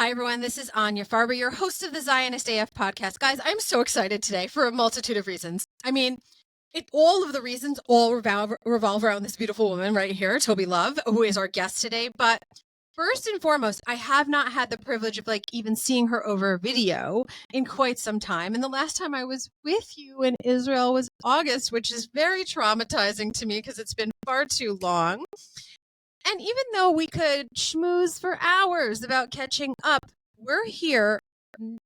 Hi, everyone. This is Anya Farber, your host of the Zionist AF podcast. Guys, I'm so excited today for a multitude of reasons. I mean, all of the reasons all revolve around this beautiful woman right here, Tobi Lovv, who is our guest today. But first and foremost, I have not had the privilege of even seeing her over video in quite some time. And the last time I was with you in Israel was August, which is very traumatizing to me because it's been far too long. And even though we could schmooze for hours about catching up, we're here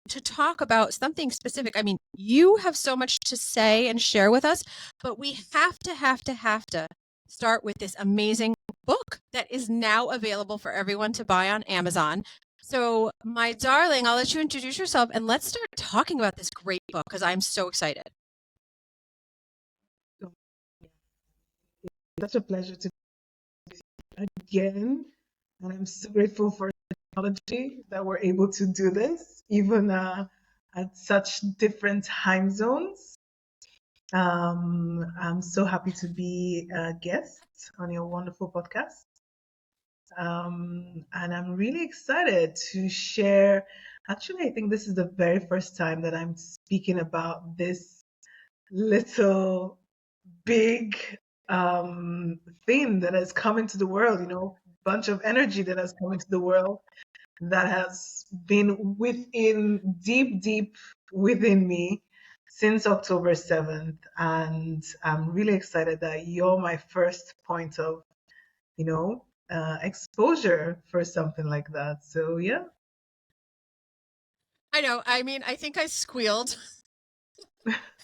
to talk about something specific. I mean, you have so much to say and share with us, but we have to start with this amazing book that is now available for everyone to buy on Amazon. So, my darling, I'll let you introduce yourself and let's start talking about this great book because I'm so excited. Such a pleasure to be again, and I'm so grateful for technology that we're able to do this, even at such different time zones. I'm so happy to be a guest on your wonderful podcast. And I'm really excited to share. Actually, I think this is the very first time that I'm speaking about this little big thing that has come into the world, bunch of energy that has come into the world that has been deep within me since October 7th. And I'm really excited that you're my first point of, exposure for something like that. So, yeah. I know. I mean, I think I squealed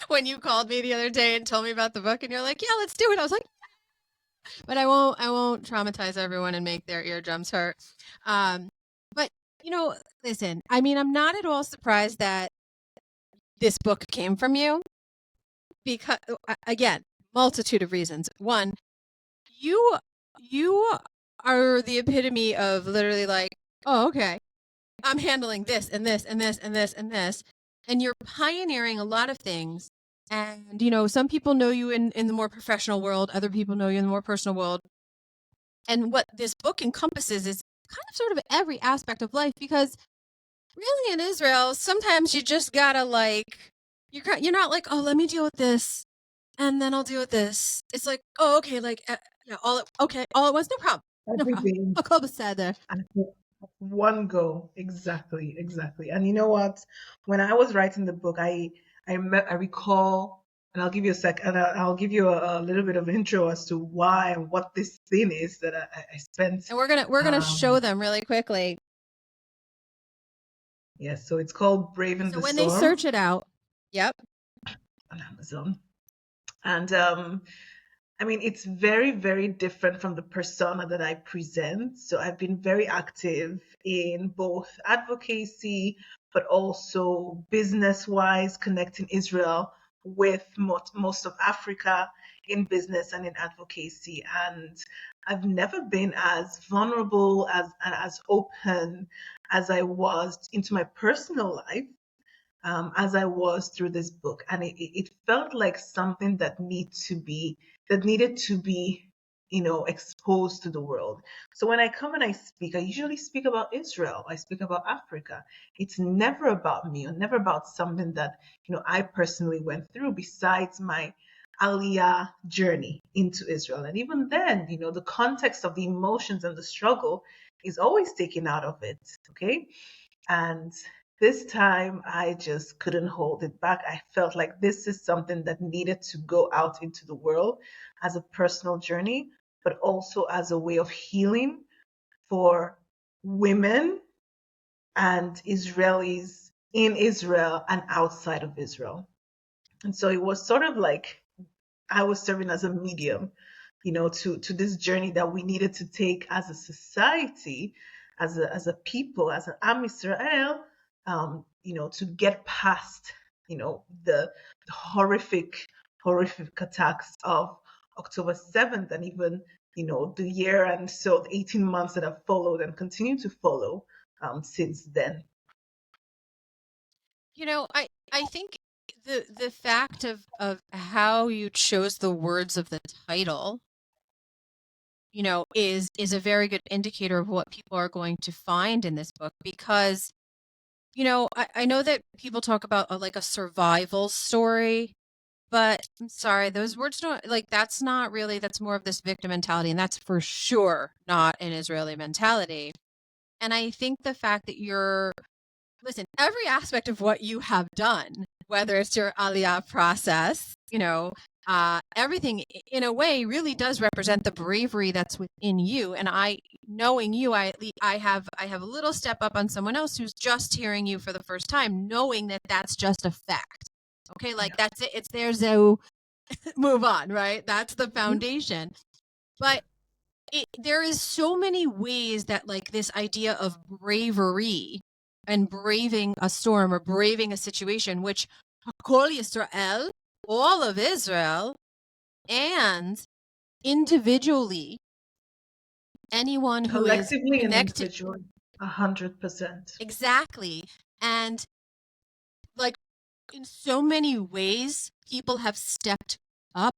when you called me the other day and told me about the book and you're like, yeah, let's do it. I was like, but I won't traumatize everyone and make their eardrums hurt. But listen, I mean, I'm not at all surprised that this book came from you because again, multitude of reasons. One, you you are the epitome of literally oh, okay, I'm handling this and this and this and this and this. And you're pioneering a lot of things. And, some people know you in the more professional world, other people know you in the more personal world. And what this book encompasses is kind of sort of every aspect of life because really in Israel, sometimes you just gotta you're not like, oh, let me deal with this and then I'll deal with this. It's like, oh, okay, all at once, no problem. No problem. Everything. A club is sad there. And one go. Exactly. And you know what? When I was writing the book, I recall, and I'll give you a sec, and I'll give you a little bit of intro as to why and what this thing is that I spent. And we're gonna show them really quickly. Yes, so it's called Braving So the when they Storm search it out, yep. on Amazon. And I mean, it's very, very different from the persona that I present. So I've been very active in both advocacy, but also business-wise, connecting Israel with most of Africa in business and in advocacy. And I've never been as vulnerable and as open as I was into my personal life as I was through this book. And it felt like something that needed to be, exposed to the world. So when I come and I speak, I usually speak about Israel. I speak about Africa. It's never about me or never about something that, I personally went through besides my Aliyah journey into Israel. And even then, the context of the emotions and the struggle is always taken out of it. Okay. And this time, I just couldn't hold it back. I felt like this is something that needed to go out into the world as a personal journey, but also as a way of healing for women and Israelis in Israel and outside of Israel. And so it was sort of like I was serving as a medium, to this journey that we needed to take as a society, as a people, as an Am Israel, to get past, the horrific attacks of October 7th and even, the year and so the 18 months that have followed and continue to follow since then. I think the fact of how you chose the words of the title is a very good indicator of what people are going to find in this book. Because I know that people talk about like a survival story, but I'm sorry, those words don't, like, that's not really, that's more of this victim mentality, and that's for sure not an Israeli mentality. And I think the fact that listen, every aspect of what you have done, whether it's your aliyah process, everything in a way really does represent the bravery that's within you. And knowing you, I have a little step up on someone else who's just hearing you for the first time, knowing that that's just a fact. Okay, like that's it. It's there, so move on, right? That's the foundation. But there is so many ways that, like, this idea of bravery and braving a storm or braving a situation, which Kol Yisrael, all of Israel, and individually, anyone who is Collectively and connected. individually, 100%. Exactly. And like, in so many ways, people have stepped up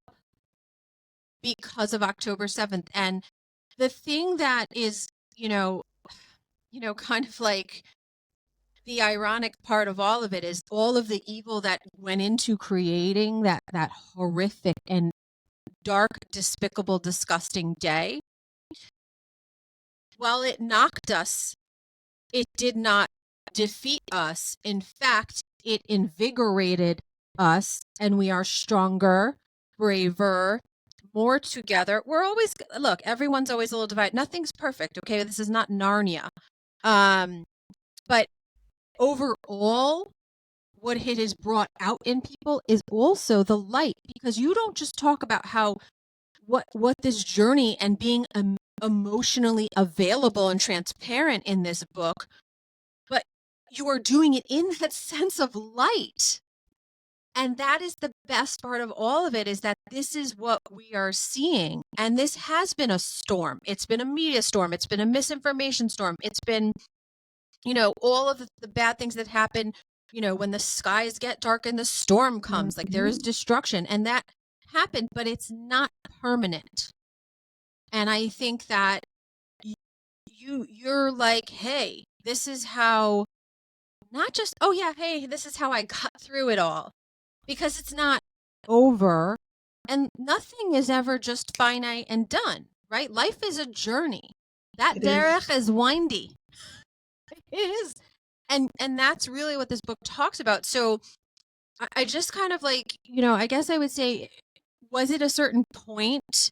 because of October 7th. And the thing that is, kind of like the ironic part of all of it is all of the evil that went into creating that horrific and dark, despicable, disgusting day. While it knocked us, it did not defeat us. In fact, it invigorated us, and we are stronger, braver, more together. We're always, look, everyone's always a little divided. Nothing's perfect, okay? This is not Narnia. But overall, what it has brought out in people is also the light, because you don't just talk about what this journey and being emotionally available and transparent in this book, but you are doing it in that sense of light. And that is the best part of all of it, is that this is what we are seeing. And this has been a storm. It's been a media storm. It's been a misinformation storm. It's been, all of the bad things that happen, when the skies get dark and the storm comes, like there is destruction, and that happened, but it's not permanent. And I think that you're like, hey, this is how, not just, oh yeah, hey, this is how I got through it all. Because it's not over, and nothing is ever just finite and done, right? Life is a journey. That derech is windy. It is. And that's really what this book talks about. So I just kind of like, I guess I would say, was it a certain point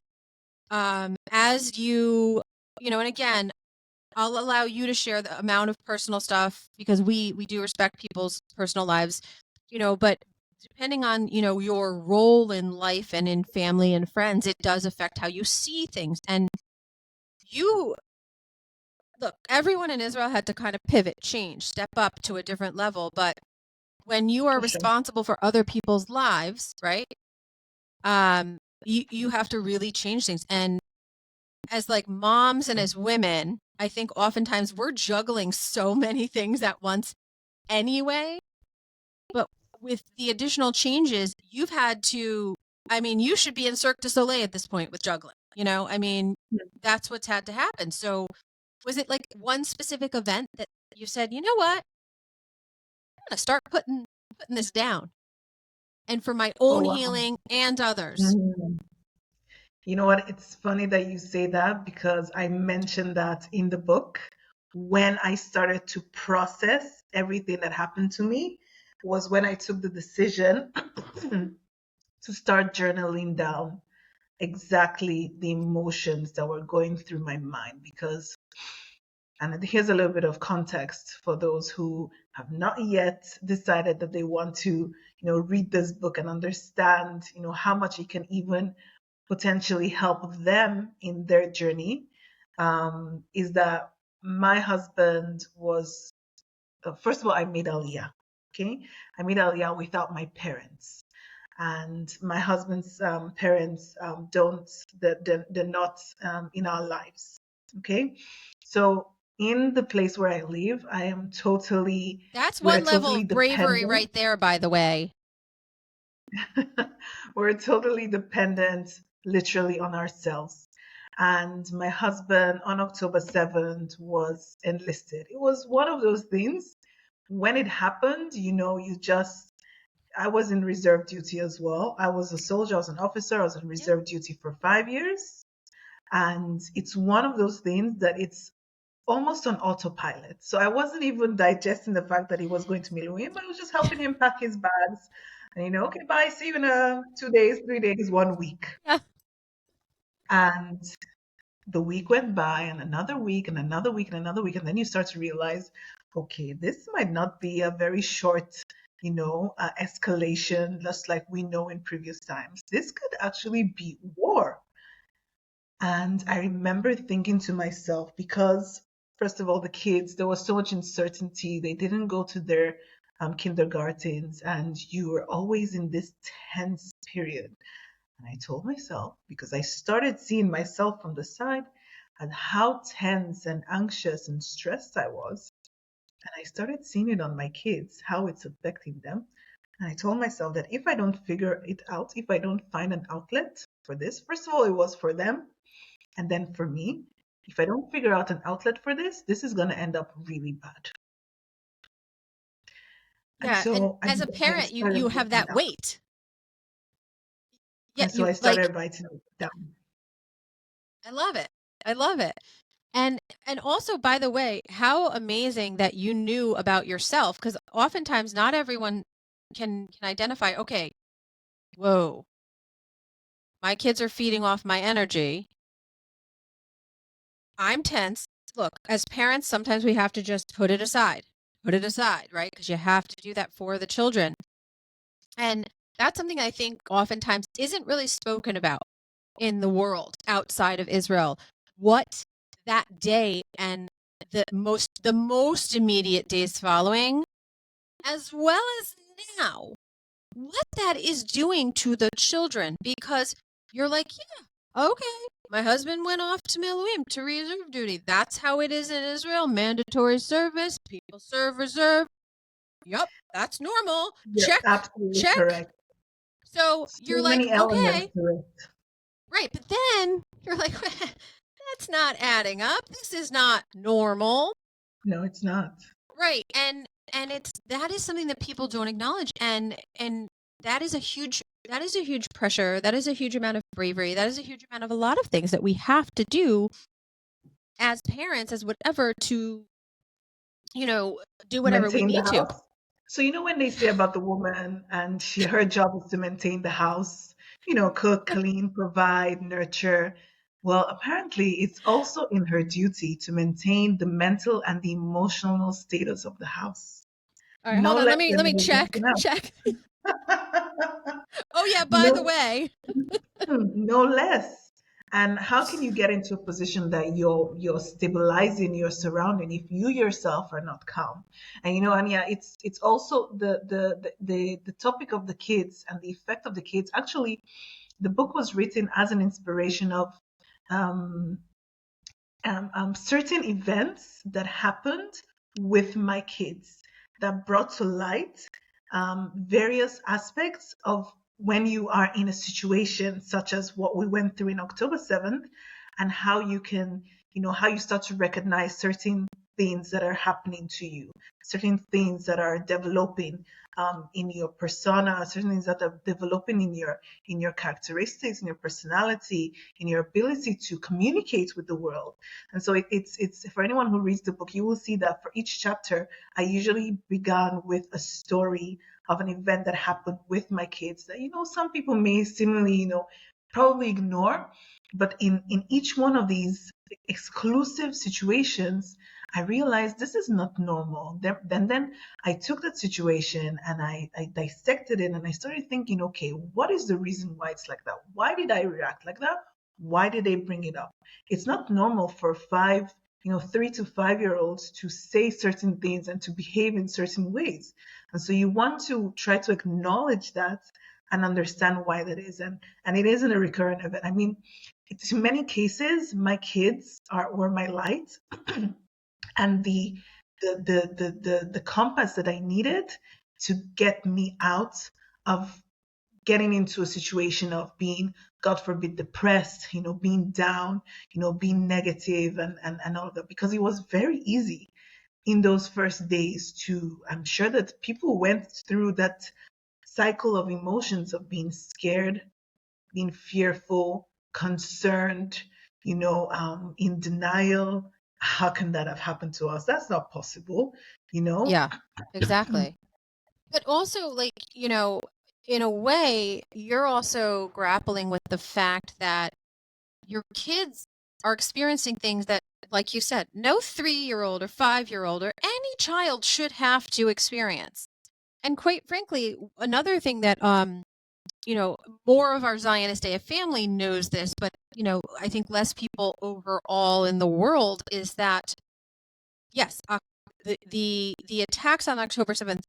as you, and again, I'll allow you to share the amount of personal stuff, because we do respect people's personal lives, but depending on, your role in life and in family and friends, it does affect how you see things. And look, everyone in Israel had to kind of pivot, change, step up to a different level. But when you are responsible for other people's lives, right? You have to really change things. And as like moms and as women, I think oftentimes we're juggling so many things at once anyway. But with the additional changes, you've had to, you should be in Cirque du Soleil at this point with juggling, that's what's had to happen. So was it like one specific event that you said, you know what, I'm going to start putting this down, and for my own healing and others? You know what? It's funny that you say that, because I mentioned that in the book. When I started to process everything that happened to me was when I took the decision to start journaling down exactly the emotions that were going through my mind. Because, and here's a little bit of context for those who have not yet decided that they want to, read this book and understand, how much it can even potentially help them in their journey, is that my husband was, first of all, I made Aliyah. Okay, I made Aliyah without my parents, and my husband's parents they're not in our lives. Okay, so in the place where I live, I am totally. That's one level totally of bravery dependent. right there, by the way. We're totally dependent, literally, on ourselves. and my husband on October 7th was enlisted. It was one of those things. When it happened, I was in reserve duty as well. I was a soldier, I was an officer, I was in Yep. reserve duty for 5 years. And it's one of those things that it's almost on autopilot. So I wasn't even digesting the fact that he was going to Miluim. I was just helping him pack his bags. And okay, bye, see you in 2 days, 3 days, 1 week. Yeah. And the week went by, and another week, and another week, and another week. And then you start to realize, okay, this might not be a very short, escalation, just like we know in previous times. This could actually be war. And I remember thinking to myself, because first of all, the kids, there was so much uncertainty. They didn't go to their kindergartens, and you were always in this tense period. And I told myself, because I started seeing myself from the side and how tense and anxious and stressed I was. And I started seeing it on my kids, how it's affecting them. And I told myself that if I don't figure it out, if I don't find an outlet for this, first of all, it was for them. And then for me, if I don't figure out an outlet for this, this is going to end up really bad. And Yeah. And so as a I parent, you started have writing that down. weight. Yeah, And so you I like started writing it down. I love it. I love it. And also, by the way, how amazing that you knew about yourself, because oftentimes not everyone can identify, okay, whoa, my kids are feeding off my energy. I'm tense. Look, as parents, sometimes we have to just put it aside. Put it aside, right? Because you have to do that for the children. And that's something I think oftentimes isn't really spoken about in the world outside of Israel. What that day and the most immediate days following, as well as now, what that is doing to the children, because you're like, yeah, okay, my husband went off to Miluim to reserve duty. That's how it is in Israel. Mandatory service, people serve reserve. Yep, that's normal. You're Check, absolutely check. correct. So you're So like, many elements okay, to it. right. But then you're like, that's not adding up. This is not normal. No, it's not. Right. And it's that is something that people don't acknowledge. And that is a huge pressure. That is a huge amount of bravery. That is a huge amount of a lot of things that we have to do as parents, as whatever, to, you know, do whatever we Maintain the need to. house. So when they say about the woman and her job is to maintain the house, cook, clean, provide, nurture. Well, apparently it's also in her duty to maintain the mental and the emotional status of the house. All right, No hold on. less Let than me check. anything else. Check. Oh yeah, by the No, way. no less. And how can you get into a position that you're stabilizing your surrounding if you yourself are not calm? And Anya, it's also the topic of the kids and the effect of the kids. Actually, the book was written as an inspiration of um, certain events that happened with my kids that brought to light various aspects of when you are in a situation such as what we went through in October 7th, and how you can, how you start to recognize certain things that are happening to you, certain things that are developing in your persona, certain things that are developing in your characteristics, in your personality, in your ability to communicate with the world. And so it's for anyone who reads the book, you will see that for each chapter, I usually began with a story of an event that happened with my kids that, some people may seemingly, probably ignore. But in each one of these exclusive situations, I realized this is not normal. Then I took that situation and I dissected it, and I started thinking, okay, what is the reason why it's like that? Why did I react like that? Why did they bring it up? It's not normal for 3 to 5 year olds to say certain things and to behave in certain ways. And so you want to try to acknowledge that and understand why that is. And it isn't a recurrent event. I mean, in many cases, my kids were my light and the compass that I needed to get me out of getting into a situation of being, God forbid, depressed, being down, being negative and all of that, because it was very easy in those first days to, I'm sure that people went through that cycle of emotions of being scared, being fearful, concerned, in denial. How can that have happened to us? That's not possible, you know? Yeah, exactly. But also, like, in a way, you're also grappling with the fact that your kids are experiencing things that, like you said, no 3-year-old or 5-year-old or any child should have to experience. And quite frankly, another thing that, more of our Zionist AF family knows this, but, I think less people overall in the world is that, yes, the attacks on October 7th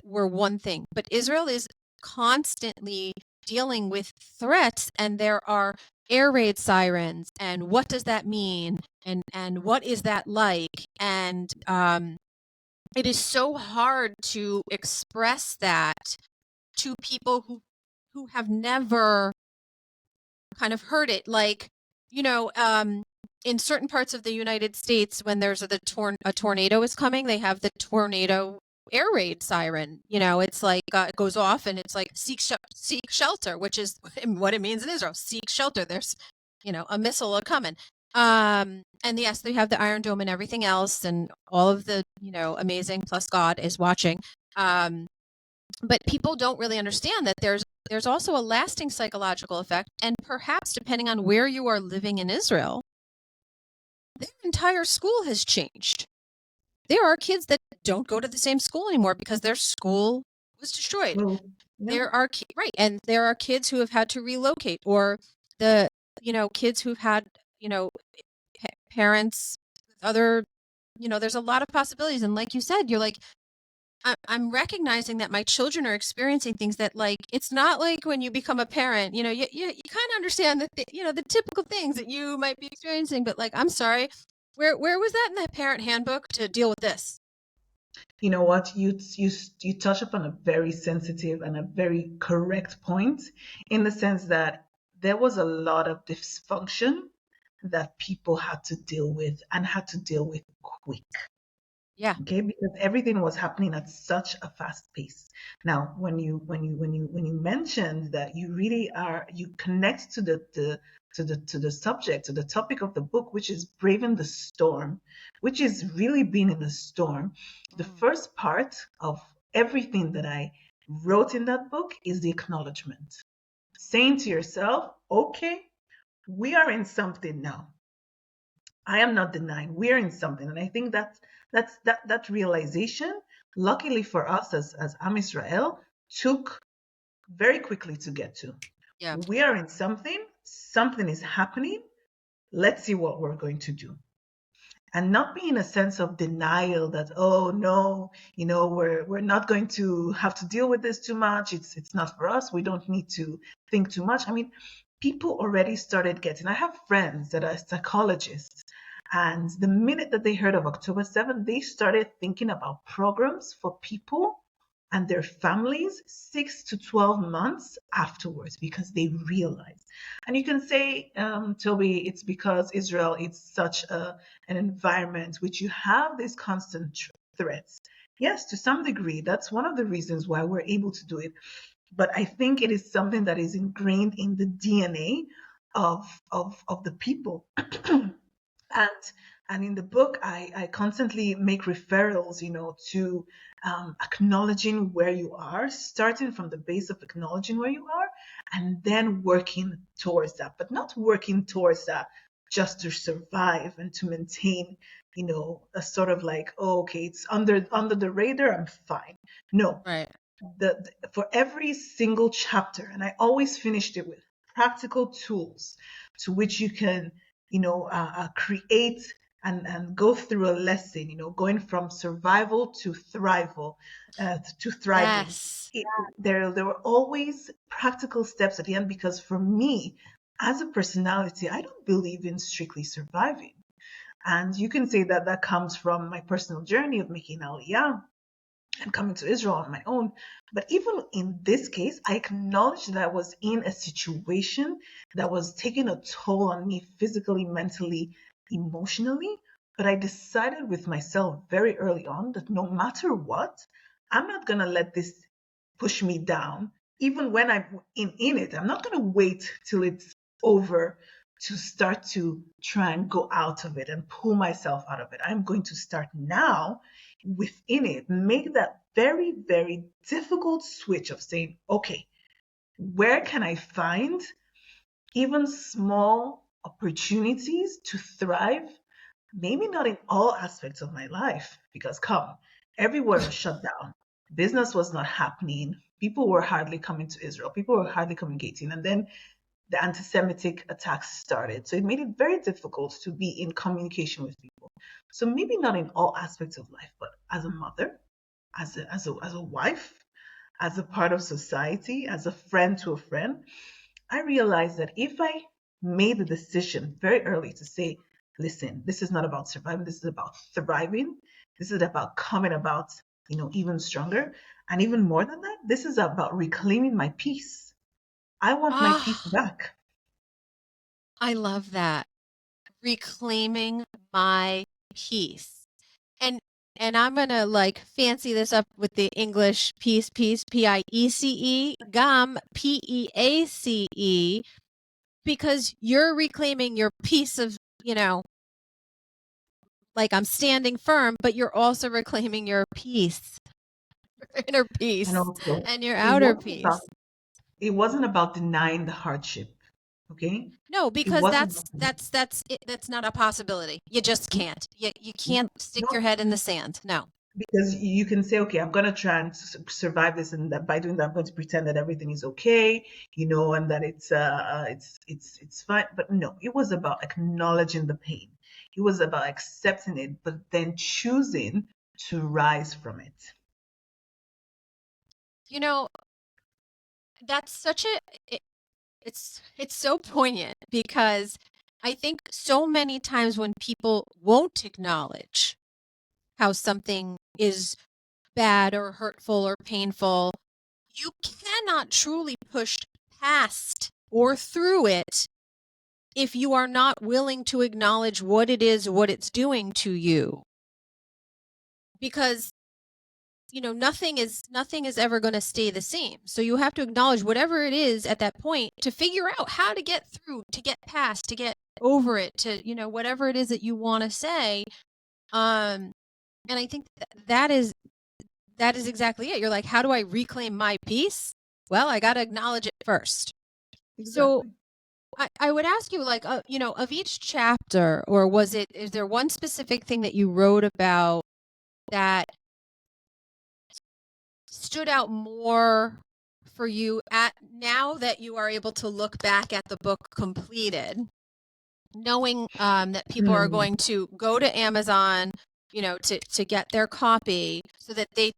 were one thing, but Israel is constantly dealing with threats, and there are air raid sirens, and what does that mean, and what is that like, and it is so hard to express that to people who have never kind of heard it, like, in certain parts of the United States, when there's a tornado is coming, they have the tornado air raid siren. It's like, it goes off, and it's like seek shelter, which is what it means in Israel. Seek shelter. There's, a missile a coming. And yes, they have the Iron Dome and everything else, and all of the, amazing, plus God is watching. But people don't really understand that there's also a lasting psychological effect, and perhaps depending on where you are living in Israel, their entire school has changed. There are kids that don't go to the same school anymore because their school was destroyed. Well, yeah. Right, and there are kids who have had to relocate, or the kids who've had parents, other, there's a lot of possibilities, and like you said, you're like, I'm recognizing that my children are experiencing things that, like, it's not like when you become a parent, you kind of understand that, the typical things that you might be experiencing, but, like, I'm sorry, where was that in the parent handbook to deal with this? You know what? You touch upon a very sensitive and a very correct point, in the sense that there was a lot of dysfunction that people had to deal with, and had to deal with quick. Yeah. Okay, because everything was happening at such a fast pace. Now, when you mentioned that you connect to the subject, to the topic of the book, which is braving the storm, which is really being in the storm. The first part of everything that I wrote in that book is the acknowledgement, saying to yourself, okay, we are in something now. I am not denying we're in something. And I think that realization, luckily for us as Am Israel, took very quickly to get to. Yeah. We are in something is happening. Let's see what we're going to do. And not be in a sense of denial that, oh no, we're not going to have to deal with this too much. It's not for us. We don't need to think too much. I mean, people already started getting, I have friends that are psychologists, and the minute that they heard of October 7th, they started thinking about programs for people and their families 6 to 12 months afterwards, because they realized. And you can say, Toby, it's because Israel is such an environment which you have these constant threats. Yes, to some degree, that's one of the reasons why we're able to do it. But I think it is something that is ingrained in the DNA of the people. And in the book, I constantly make referrals, to acknowledging where you are, starting from the base of acknowledging where you are, and then working towards that, but not working towards that just to survive and to maintain, a sort of like, oh, okay, it's under the radar, I'm fine. No, Right. for every single chapter, and I always finished it with practical tools to which you can, create and go through a lesson, going from survival to thrival, to thriving. Yes. There were always practical steps at the end, because for me, as a personality, I don't believe in strictly surviving. And you can say that that comes from my personal journey of making Aliyah, and coming to Israel on my own. But even in this case, I acknowledged that I was in a situation that was taking a toll on me physically, mentally, emotionally. But I decided with myself very early on that no matter what, I'm not going to let this push me down. Even when I'm in it, I'm not going to wait till it's over to start to try and go out of it and pull myself out of it. I'm going to start now within it, make that very, very difficult switch of saying, okay, where can I find even small opportunities to thrive? Maybe not in all aspects of my life, because come, everywhere was shut down. Business was not happening. People were hardly coming to Israel. People were hardly communicating. And then the anti-Semitic attacks started. So it made it very difficult to be in communication with people. So maybe not in all aspects of life, but as a mother, as a wife, as a part of society, as a friend to a friend, I realized that if I made the decision very early to say, listen, this is not about surviving, this is about thriving, this is about coming about, even stronger. And even more than that, this is about reclaiming my peace. I want my peace Ah, back. I love that. Reclaiming my peace. And and I'm gonna like fancy this up with the English peace, Piece, gum, Peace, because you're reclaiming your piece of, like I'm standing firm, but you're also reclaiming your peace, your inner And peace, also, and your it outer wasn't about peace. it wasn't about denying the hardship. Okay? No, It because wasn't that's about that's that's it, that's not a possibility. You just can't. You can't stick your no, head in the sand. No. because you can say, okay, I'm going to try and survive this, and that by doing that, I'm going to pretend that everything is okay, and that it's fine. But no, it was about acknowledging the pain. It was about accepting it, but then choosing to rise from it. You know, that's such a it, it's so poignant because I think so many times when people won't acknowledge how something is bad or hurtful or painful, you cannot truly push past or through it if you are not willing to acknowledge what it is, what it's doing to you. Because nothing is ever going to stay the same. So you have to acknowledge whatever it is at that point to figure out how to get through, to get past, to get over it, to whatever it is that you want to say. Um, and I think that is exactly it. You're like, how do I reclaim my peace? Well, I got to acknowledge it first. So Exactly. I would ask you, like, of each chapter, or is there one specific thing that you wrote about that stood out more for you at now that you are able to look back at the book completed, knowing that people are Hmm. going to go to Amazon, to get their copy so that they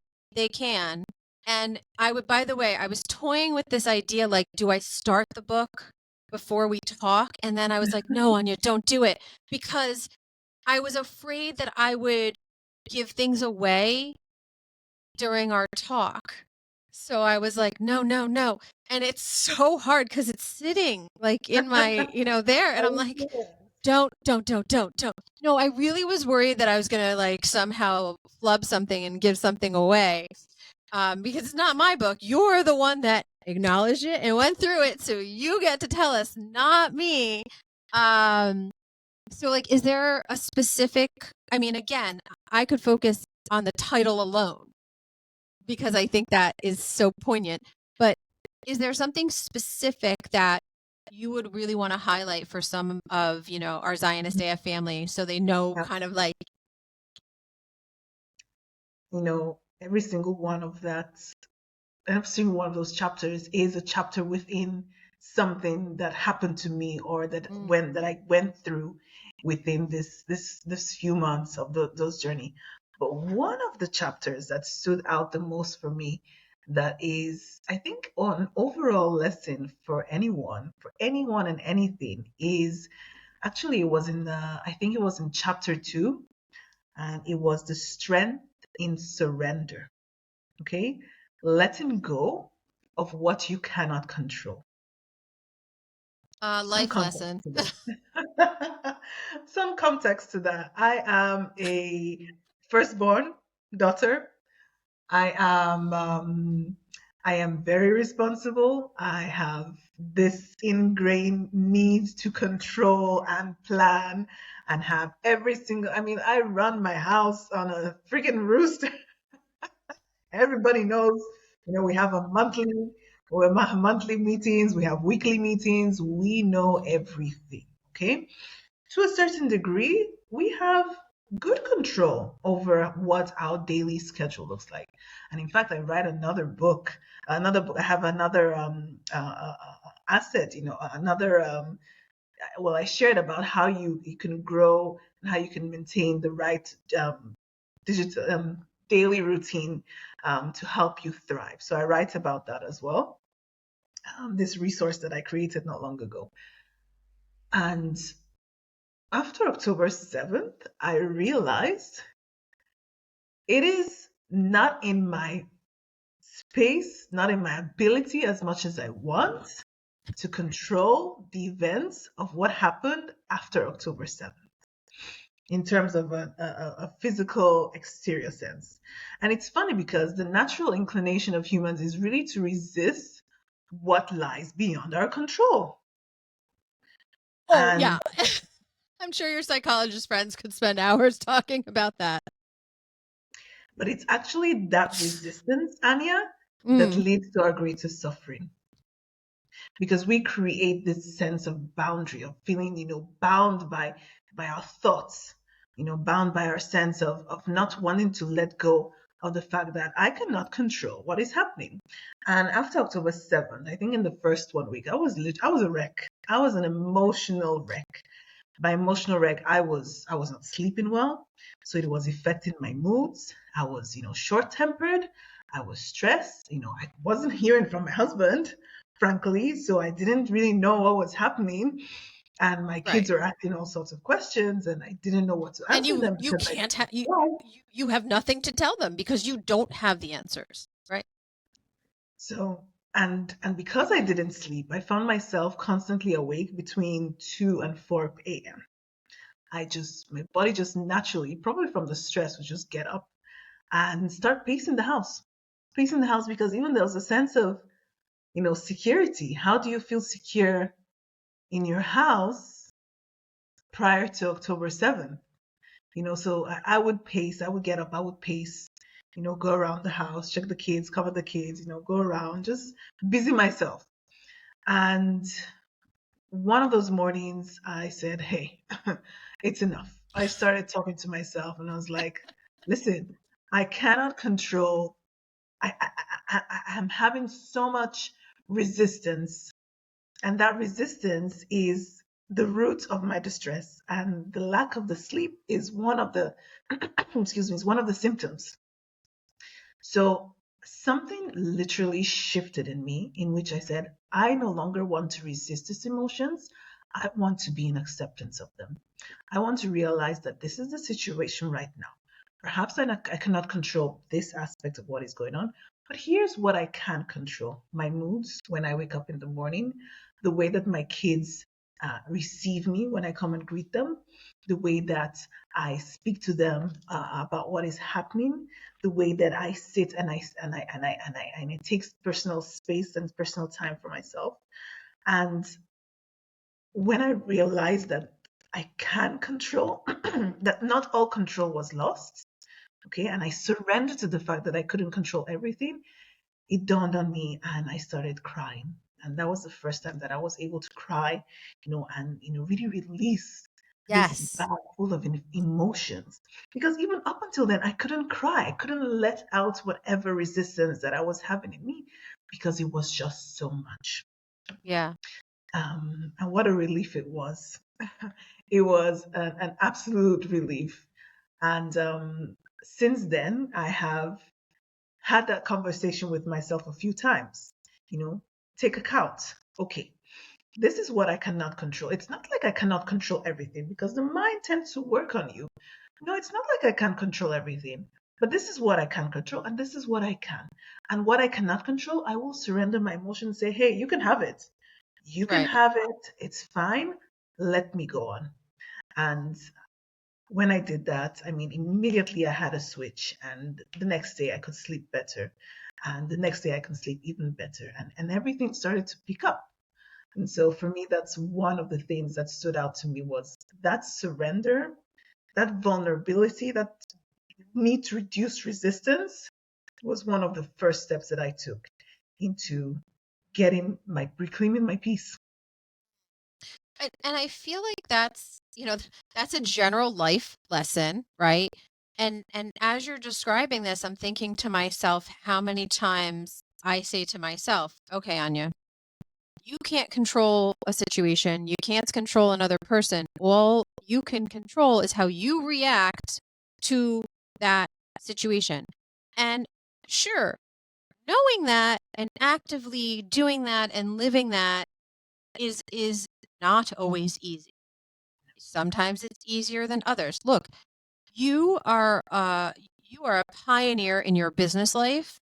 can. And by the way, I was toying with this idea, like, do I start the book before we talk? And then I was like, no, Anya, don't do it, because I was afraid that I would give things away during our talk. So I was like, no, no, no. And it's so hard because it's sitting like in my, there. And I'm Oh, like, yeah. don't. No, I really was worried that I was going to like somehow flub something and give something away. Because it's not my book. You're the one that acknowledged it and went through it. So you get to tell us, not me. Um, so like, is there a specific, I mean, again, I could focus on the title alone because I think that is so poignant. But is there something specific that you would really want to highlight for some of, our Zionist AF family so they know Yeah. kind of like, Every single one of every single one of those chapters is a chapter within something that happened to me or that I went through within this few months of those journey. But one of the chapters that stood out the most for me, that is, I think, an overall lesson for anyone and anything, is actually it was I think it was in chapter 2, and it was the strength in surrender. Okay? Letting go of what you cannot control. Some Life context lesson. to that. Some context to that. I am a firstborn daughter. I am I am very responsible. I have this ingrained need to control and plan and have every single, I mean, I run my house on a freaking rooster. Everybody knows, we have monthly meetings, we have weekly meetings, we know everything. Okay. To a certain degree, we have good control over what our daily schedule looks like. And in fact, I write another book. I have another asset, another, well, I shared about how you can grow and how you can maintain the right digital daily routine to help you thrive. So I write about that as well. This resource that I created not long ago. And after October 7th, I realized it is not in my space, not in my ability as much as I want to control the events of what happened after October 7th in terms of a physical exterior sense. And it's funny because the natural inclination of humans is really to resist what lies beyond our control. Oh, yeah. And I'm sure your psychologist friends could spend hours talking about that. but it's actually that resistance, Anya, that Mm, leads to our greatest suffering. Because we create this sense of boundary, of feeling, bound by our thoughts, bound by our sense of not wanting to let go of the fact that I cannot control what is happening. And after October 7th, I think in the first 1 week, I was a wreck. I was an emotional wreck. By emotional wreck, I was not sleeping well, so it was affecting my moods. I was, short-tempered. I was stressed. I wasn't hearing from my husband, frankly, so I didn't really know what was happening. And my kids right. were asking all sorts of questions, and I didn't know what to And answer them you because I can't have didn't know. you have nothing to tell them because you don't have the answers, right? So, and because I didn't sleep, I found myself constantly awake between 2 and 4 a.m. My body just naturally, probably from the stress, would just get up and start pacing the house. Pacing the house because even there was a sense of, security. How do you feel secure in your house prior to October 7th? So I would pace, I would get up, I would pace, go around the house, check the kids, cover the kids, go around, just busy myself. And one of those mornings, I said, hey, it's enough. I started talking to myself and I was like, listen, I cannot control. I'm having so much resistance, and that resistance is the root of my distress. And the lack of the sleep is one of the, excuse me, is one of the symptoms. So something literally shifted in me, in which I said, I no longer want to resist these emotions. I want to be in acceptance of them. I want to realize that this is the situation right now. Perhaps I cannot control this aspect of what is going on, but here's what I can control: my moods when I wake up in the morning, the way that my kids receive me when I come and greet them, the way that I speak to them about what is happening, the way that I sit and it takes personal space and personal time for myself. And when I realized that I can control, that not all control was lost, okay, and I surrendered to the fact that I couldn't control everything, it dawned on me and I started crying. And that was the first time that I was able to cry, and, really release this Yes. bag full of emotions. Because even up until then, I couldn't cry. I couldn't let out whatever resistance that I was having in me because it was just so much. Yeah. And what a relief it was. It was an absolute relief. And since then, I have had that conversation with myself a few times. Take account. Okay, this is what I cannot control. It's not like I cannot control everything because the mind tends to work on you. No, it's not like I can't control everything. But this is what I can control, and this is what I can. And what I cannot control, I will surrender my emotion and say, hey, you can have it. You can Right. have it. It's fine. Let me go on. And when I did that, I mean, immediately I had a switch, and the next day I could sleep better. And the next day I can sleep even better. And everything started to pick up. And so for me, that's one of the things that stood out to me was that surrender, that vulnerability, that need to reduce resistance was one of the first steps that I took into reclaiming my peace. And I feel like that's, that's a general life lesson, right? And as you're describing this, I'm thinking to myself how many times I say to myself, okay, Anya, you can't control a situation. You can't control another person. All you can control is how you react to that situation. And sure, knowing that and actively doing that and living that is not always easy. Sometimes it's easier than others. Look, you are a pioneer in your business life,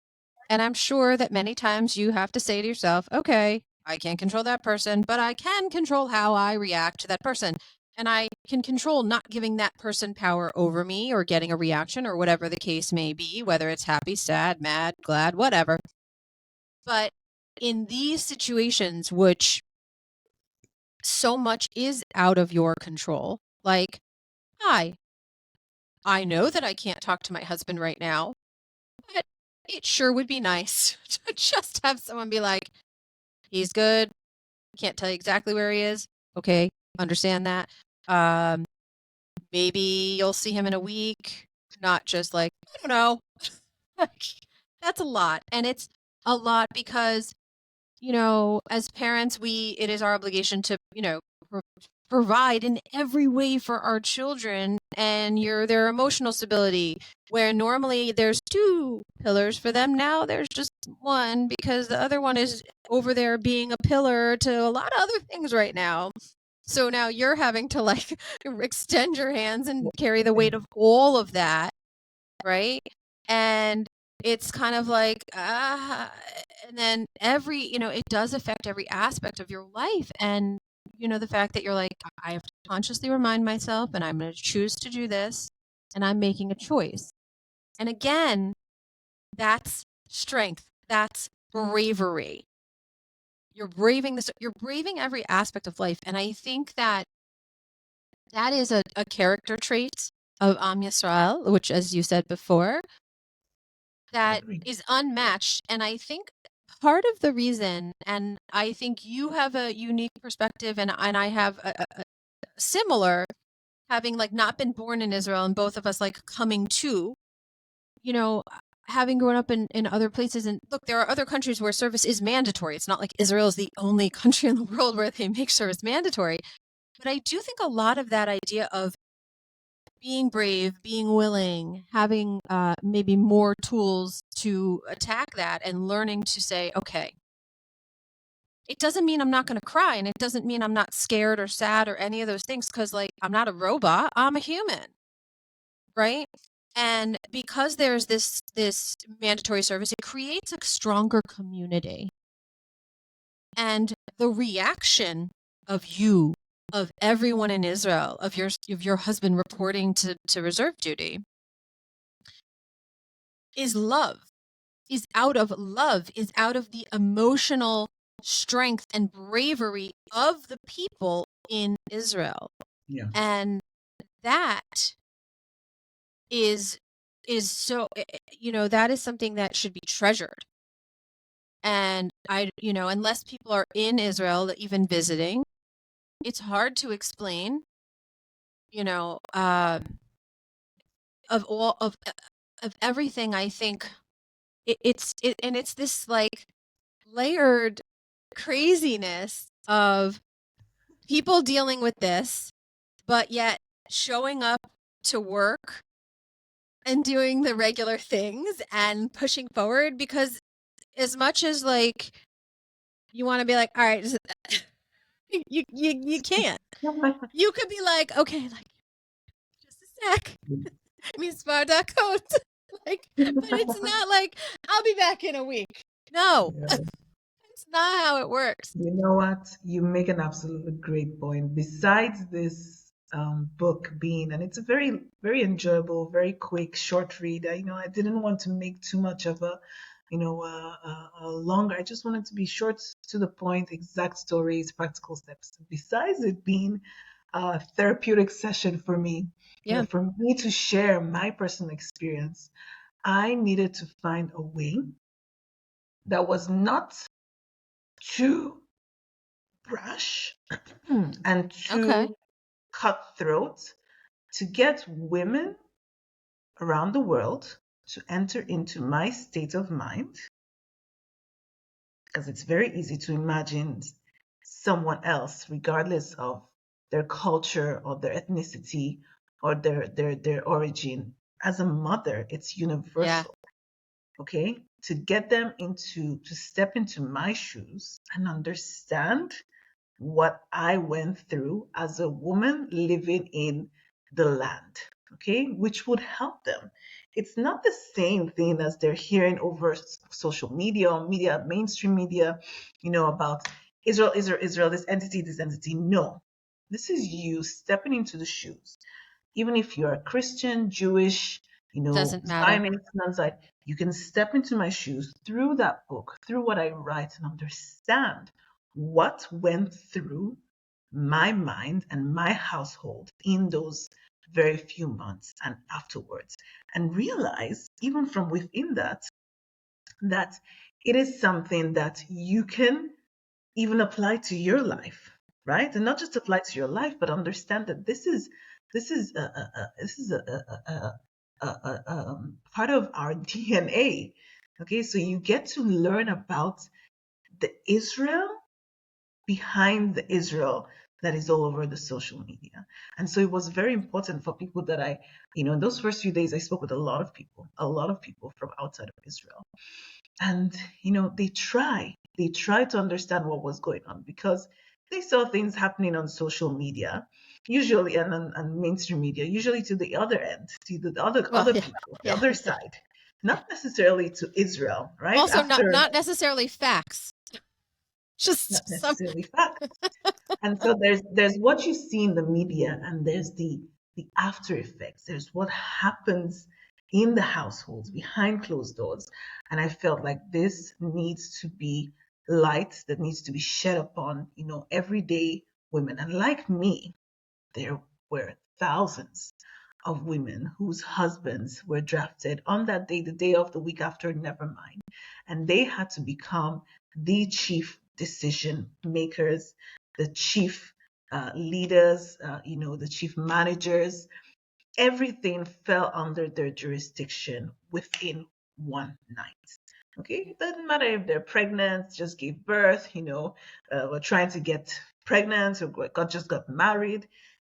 and I'm sure that many times you have to say to yourself, okay, I can't control that person, but I can control how I react to that person. And I can control not giving that person power over me or getting a reaction or whatever the case may be, whether it's happy, sad, mad, glad, whatever. But in these situations, which so much is out of your control, like, hi, I know that I can't talk to my husband right now, but it sure would be nice to just have someone be like, he's good. Can't tell you exactly where he is. Okay, understand that. Um, maybe you'll see him in a week, not just like, I don't know. That's a lot. And it's a lot because, as parents, it is our obligation to, provide in every way for our children and their emotional stability, where normally there's two pillars for them. Now there's just one because the other one is over there being a pillar to a lot of other things right now. So now you're having to like extend your hands and carry the weight of all of that, right? And it's kind of like, and then it does affect every aspect of your life. And, the fact that you're like, I have to consciously remind myself and I'm going to choose to do this and I'm making a choice. And again, that's strength. That's bravery. You're braving this, you're braving every aspect of life. And I think that is a character trait of Am Yisrael, which, as you said before, that Agreed. is unmatched. And I think part of the reason, and I think you have a unique perspective, and I have a similar, having like not been born in Israel, and both of us like coming to, having grown up in other places. And look, there are other countries where service is mandatory. It's not like Israel is the only country in the world where they make service mandatory. But I do think a lot of that idea of being brave, being willing, having maybe more tools to attack that and learning to say, okay, it doesn't mean I'm not going to cry, and it doesn't mean I'm not scared or sad or any of those things, because like I'm not a robot, I'm a human, right? And because there's this mandatory service, it creates a stronger community. And the reaction of everyone in Israel, of your husband reporting to reserve duty, is love, is out of love, is out of the emotional strength and bravery of the people in Israel. Yeah. And that is so, that is something that should be treasured. And unless people are in Israel, even visiting, it's hard to explain, of all of everything. I think and it's this like layered craziness of people dealing with this, but yet showing up to work and doing the regular things and pushing forward. Because as much as like you want to be like, all right, you can't. You could be like, okay, like just a sec. I mean, Sparta code. Like, but it's not like I'll be back in a week. No, Yeah. it's not how it works. You know what? You make an absolutely great point. Besides this book being, and it's a very, very enjoyable, very quick, short read. I didn't want to make too much of a longer. I just wanted to be short, to the point, exact stories, practical steps. Besides it being a therapeutic session for me, Yeah. for me to share my personal experience, I needed to find a way that was not too brash and Okay. too cutthroat to get women around the world to enter into my state of mind, because it's very easy to imagine someone else, regardless of their culture or their ethnicity or their origin. As a mother, it's Yeah. universal. Okay, to step into my shoes and understand what I went through as a woman living in the land, okay, which would help them. It's not the same thing as they're hearing over social media or media, mainstream media, about Israel, Israel, Israel, this entity. No, this is you stepping into the shoes. Even if you're a Christian, Jewish, Doesn't matter. Zionist, non-Zionist, you can step into my shoes through that book, through what I write, and understand what went through my mind and my household in those very few months and afterwards, and realize, even from within that it is something that you can even apply to your life, right? And not just apply to your life, but understand that this is part of our DNA. Okay, so you get to learn about the Israel behind the Israel that is all over the social media. And so it was very important for people that in those first few days, I spoke with a lot of people from outside of Israel. And, they try to understand what was going on, because they saw things happening on social media, usually, and mainstream media, usually to the other end, to the other, Well, other yeah. people, the Yeah. other Yeah. side, not necessarily to Israel, right? Also, not After, not necessarily facts. not Just some. necessarily fact. And so there's what you see in the media, and there's the after effects. There's what happens in the households behind closed doors. And I felt like this needs to be light that needs to be shed upon, everyday women. And like me, there were thousands of women whose husbands were drafted on that day, the day of the week after, never mind. And they had to become the chief decision makers, the chief leaders, the chief managers. Everything fell under their jurisdiction within one night. Okay, it doesn't matter if they're pregnant, just gave birth, were trying to get pregnant, or just got married.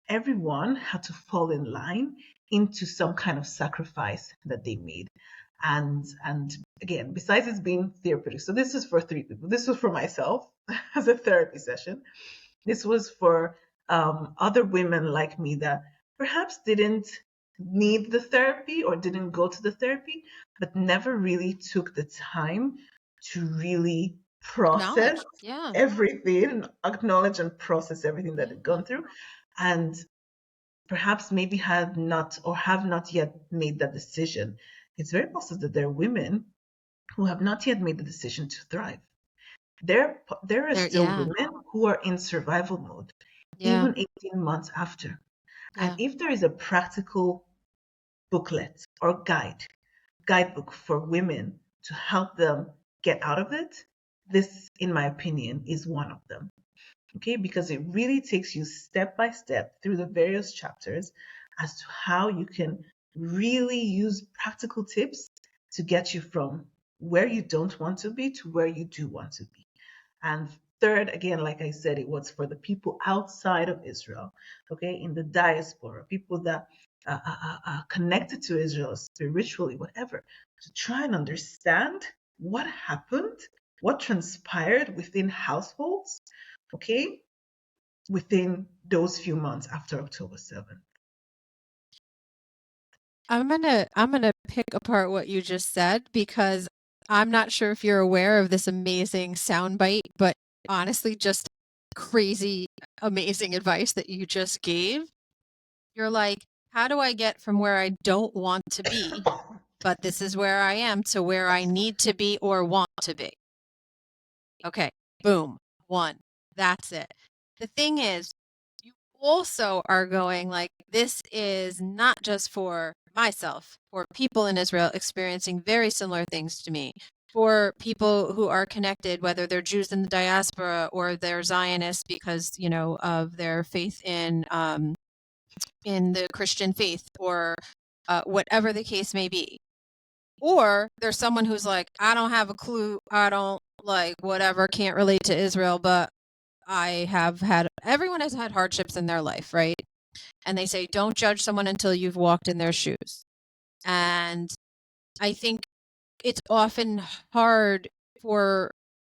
Everyone had to fall in line into some kind of sacrifice that they made. And again, besides it being therapeutic, so this is for three people. This was for myself as a therapy session. This was for other women like me that perhaps didn't need the therapy or didn't go to the therapy, but never really took the time to really process Acknowledge. Yeah. everything, acknowledge and process everything that had Yeah. gone through, and perhaps maybe had not or have not yet made that decision. It's very possible that there are women who have not yet made the decision to thrive. There are There. still Yeah. women who are in survival mode, Yeah. even 18 months after. And Yeah. if there is a practical booklet or guidebook for women to help them get out of it, this, in my opinion, is one of them. Okay, because it really takes you step by step through the various chapters as to how you can really use practical tips to get you from where you don't want to be to where you do want to be. And third, again, like I said, it was for the people outside of Israel, okay, in the diaspora, people that are connected to Israel spiritually, whatever, to try and understand what happened, what transpired within households, okay, within those few months after October 7th. I'm gonna pick apart what you just said because I'm not sure if you're aware of this amazing soundbite, but honestly, just crazy, amazing advice that you just gave. You're like, how do I get from where I don't want to be, but this is where I am, to where I need to be or want to be? Okay, boom, one. That's it. The thing is, you also are going like, this is not just for myself, for people in Israel experiencing very similar things to me, for people who are connected, whether they're Jews in the diaspora or they're Zionists because, of their faith in the Christian faith or whatever the case may be. Or there's someone who's like, I don't have a clue. I don't like whatever, can't relate to Israel, but everyone has had hardships in their life, right? And they say, don't judge someone until you've walked in their shoes. And I think it's often hard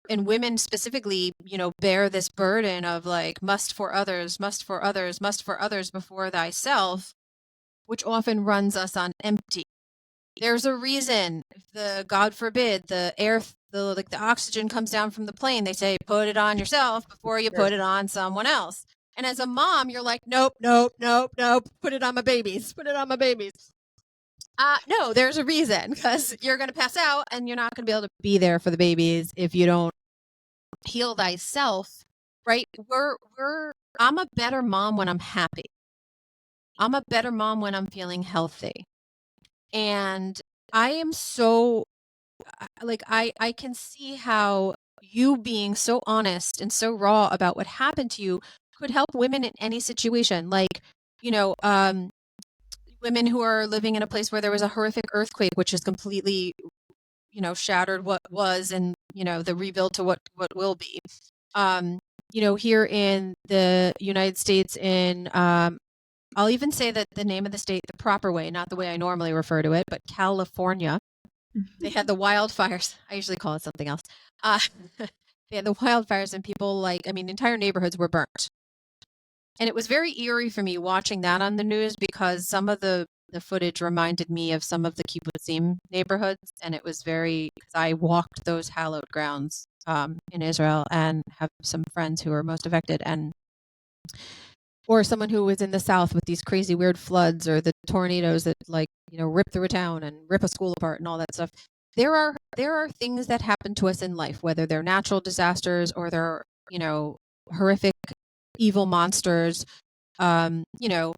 and women specifically, bear this burden of like, must for others, must for others, must for others before thyself, which often runs us on empty. There's a reason, God forbid, the oxygen comes down from the plane. They say, put it on yourself before you put it on someone else. And as a mom, you're like, nope, nope, nope, nope. Put it on my babies. Put it on my babies. No, there's a reason, because you're going to pass out and you're not going to be able to be there for the babies if you don't heal thyself, right? I'm a better mom when I'm happy. I'm a better mom when I'm feeling healthy. And I am so, like, I can see how you being so honest and so raw about what happened to you could help women in any situation. Like, women who are living in a place where there was a horrific earthquake, which has completely, shattered what was, and, the rebuild to what will be. Here in the United States, I'll even say that the name of the state the proper way, not the way I normally refer to it, but California. They had the wildfires. I usually call it something else. They had the wildfires, and people entire neighborhoods were burnt. And it was very eerie for me watching that on the news, because some of the footage reminded me of some of the kibbutzim neighborhoods, and it was because I walked those hallowed grounds in Israel and have some friends who are most affected, or someone who was in the South with these crazy weird floods or the tornadoes that rip through a town and rip a school apart and all that stuff. There are things that happen to us in life, whether they're natural disasters or they're, horrific evil monsters, UNRWA,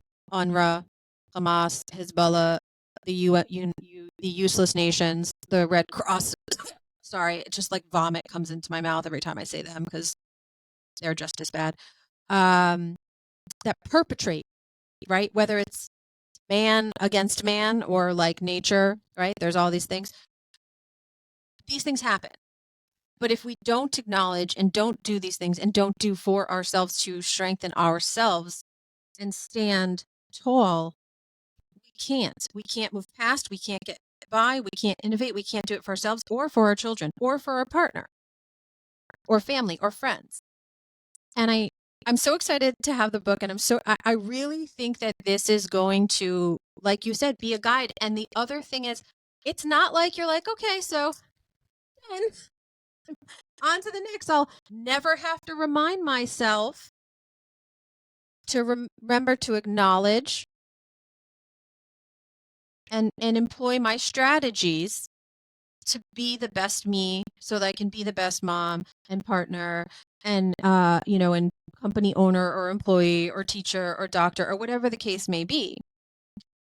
Hamas, Hezbollah, the useless nations, the Red Cross. Sorry, it's just like vomit comes into my mouth every time I say them because they're just as bad. That perpetrate, right? Whether it's man against man or like nature, right? There's all these things. These things happen. But if we don't acknowledge and don't do these things and don't do for ourselves to strengthen ourselves and stand tall, we can't. We can't move past. We can't get by. We can't innovate. We can't do it for ourselves or for our children or for our partner or family or friends. And I'm so excited to have the book, and I really think that this is going to, like you said, be a guide. And the other thing is, it's not like you're like, okay, so and on to the next. I'll never have to remind myself to remember to acknowledge and employ my strategies to be the best me, so that I can be the best mom and partner and and company owner or employee or teacher or doctor or whatever the case may be.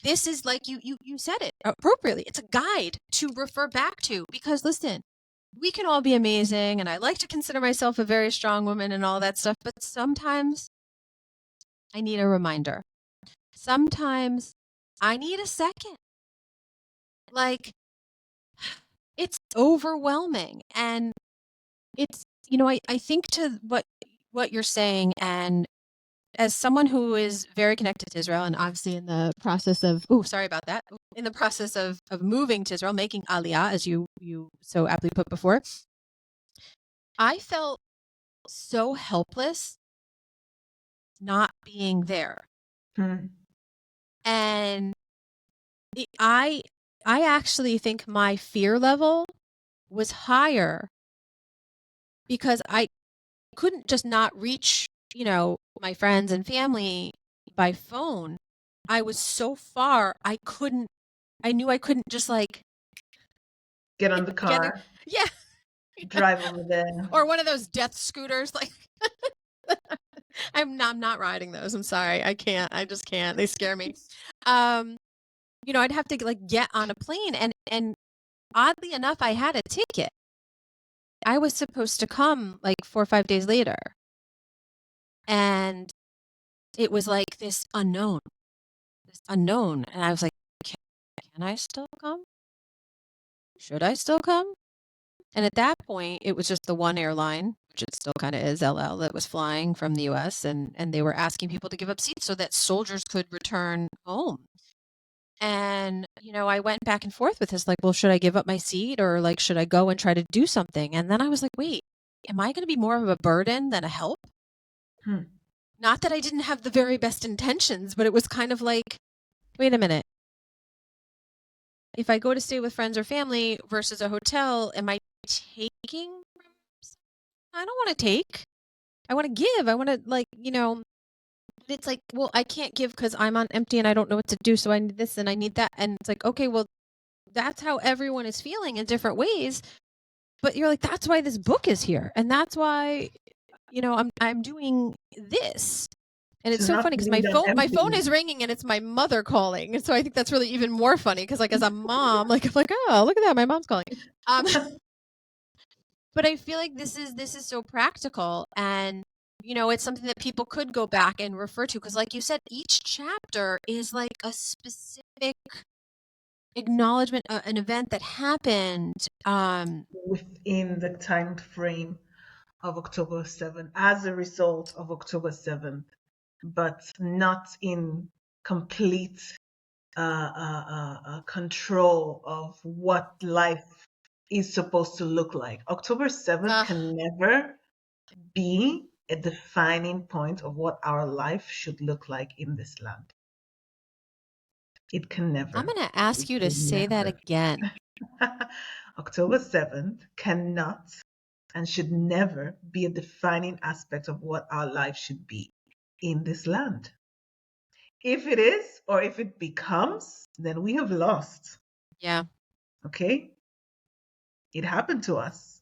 This is, like you said it appropriately. It's a guide to refer back to, because listen, we can all be amazing, and I like to consider myself a very strong woman and all that stuff, but sometimes I need a reminder. Sometimes I need a second. Like, it's overwhelming, and it's, I think to what you're saying, and as someone who is very connected to Israel, and obviously in the process of, sorry about that, in the process of moving to Israel, making Aliyah, as you so aptly put before, I felt so helpless not being there. Mm. And I actually think my fear level was higher because I couldn't just not reach, my friends and family by phone. I was so far, I knew I couldn't just like Get on the get car, yeah, drive over there. or one of those death scooters like I'm not riding those. I'm sorry. I can't. I just can't. They scare me. Um, I'd have to like get on a plane and oddly enough, I had a ticket. I was supposed to come like 4 or 5 days later. And it was like this unknown. And I was like, can I still come? Should I still come? And at that point, it was just the one airline, which it still kind of is, LL, that was flying from the US. And they were asking people to give up seats so that soldiers could return home. And, I went back and forth with this, like, well, should I give up my seat or like, should I go and try to do something? And then I was like, wait, am I going to be more of a burden than a help? Hmm. Not that I didn't have the very best intentions, but it was kind of like, wait a minute. If I go to stay with friends or family versus a hotel, am I taking? I don't want to take. I want to give. I want to like, it's like, well, I can't give because I'm on empty and I don't know what to do. So I need this and I need that. And it's like, okay, well, that's how everyone is feeling in different ways. But you're like, that's why this book is here. And that's why, I'm doing this. And it's To so not funny because bleed on my empty. phone is ringing and it's my mother calling. And so I think that's really even more funny because like as a mom, like I'm like, oh, look at that, my mom's calling. But I feel like this is so practical and it's something that people could go back and refer to because like you said, each chapter is like a specific acknowledgement, an event that happened. Within the time frame of October 7th, as a result of October 7th, but not in complete control of what life is supposed to look like. October 7th Uh, can never be a defining point of what our life should look like in this land. It can I'm never. going to ask It you to will say that never. again. October 7th cannot and should never be a defining aspect of what our life should be in this land. If it is, or if it becomes, then we have lost. Yeah. Okay? It happened to us.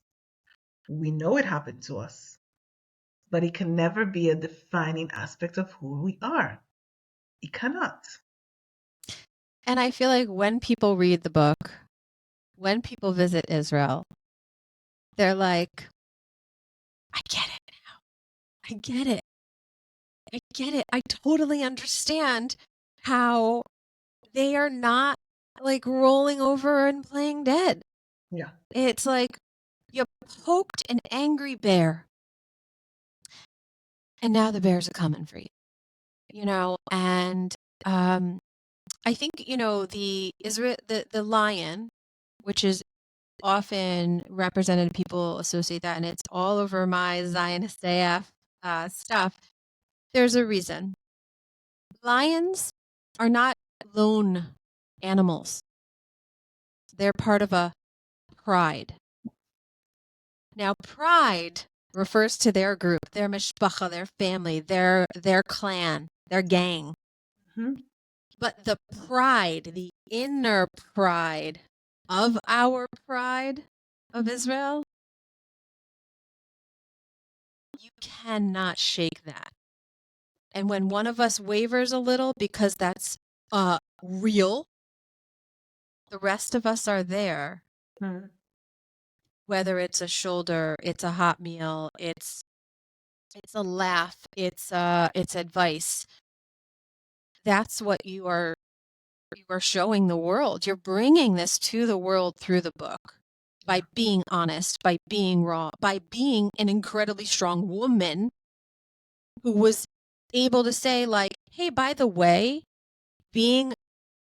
We know it happened to us. But it can never be a defining aspect of who we are. It cannot. And I feel like when people read the book, when people visit Israel, they're like, I get it now. I get it. I get it. I totally understand how they are not like rolling over and playing dead. Yeah. It's like you poked an angry bear and now the bears are coming for you. And I think, the lion, which is often represented, people associate that, and it's all over my Zionist AF stuff. There's a reason. Lions are not lone animals. They're part of a pride. Now, pride refers to their group, their mishpacha, their family, their clan, their gang. Mm-hmm. But the pride, the inner pride of our pride of Israel, you cannot shake that. And when one of us wavers a little because that's real, the rest of us are there. Mm-hmm. Whether it's a shoulder, it's a hot meal, it's a laugh, it's advice. That's what you are showing the world. You're bringing this to the world through the book by being honest, by being raw, by being an incredibly strong woman who was able to say like, hey, by the way, being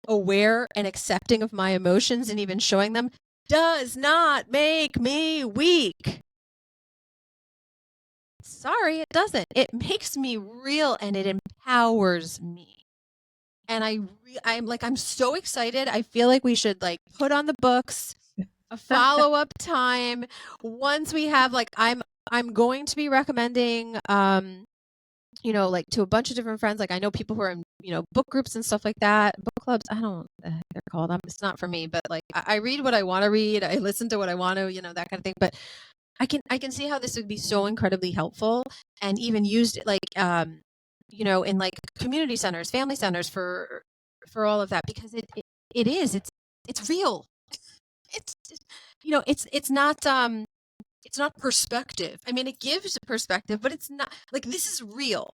aware and accepting of my emotions and even showing them does not make me weak. Sorry, it doesn't. It makes me real and it empowers me. And I'm so excited. I feel like we should like put on the books a follow-up time once we have like I'm going to be recommending like to a bunch of different friends. Like I know people who are in, book groups and stuff like that, book clubs. I don't know what the heck they're called. It's not for me, but like I read what I want to read. I listen to what I want to, that kind of thing. But I can see how this would be so incredibly helpful and even used like in like community centers, family centers for all of that because it is it's real. It's it's not perspective. I mean, it gives perspective, but it's not like this is real.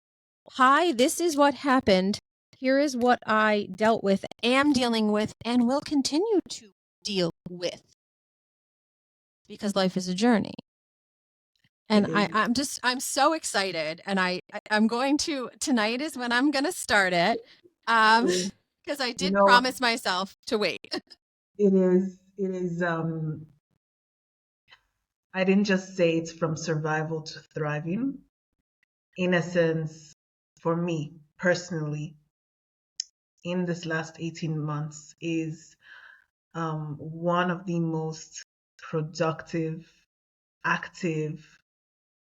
Hi, this is what happened. Here is what I dealt with, am dealing with, and will continue to deal with because life is a journey. And I'm so excited. And I'm going to, tonight is when I'm going to start it. Because I did promise myself to wait. It is, I didn't just say it's from survival to thriving. In a sense, for me personally, in this last 18 months is one of the most productive, active,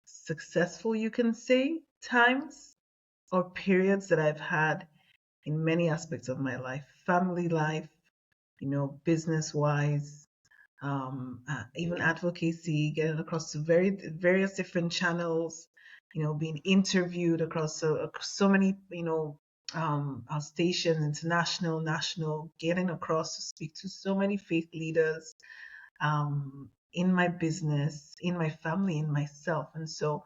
successful, you can say, times or periods that I've had in many aspects of my life, family life, business wise, even advocacy, getting across to various different channels, being interviewed across so many, stations, international, national, getting across to speak to so many faith leaders, in my business, in my family, in myself. And so,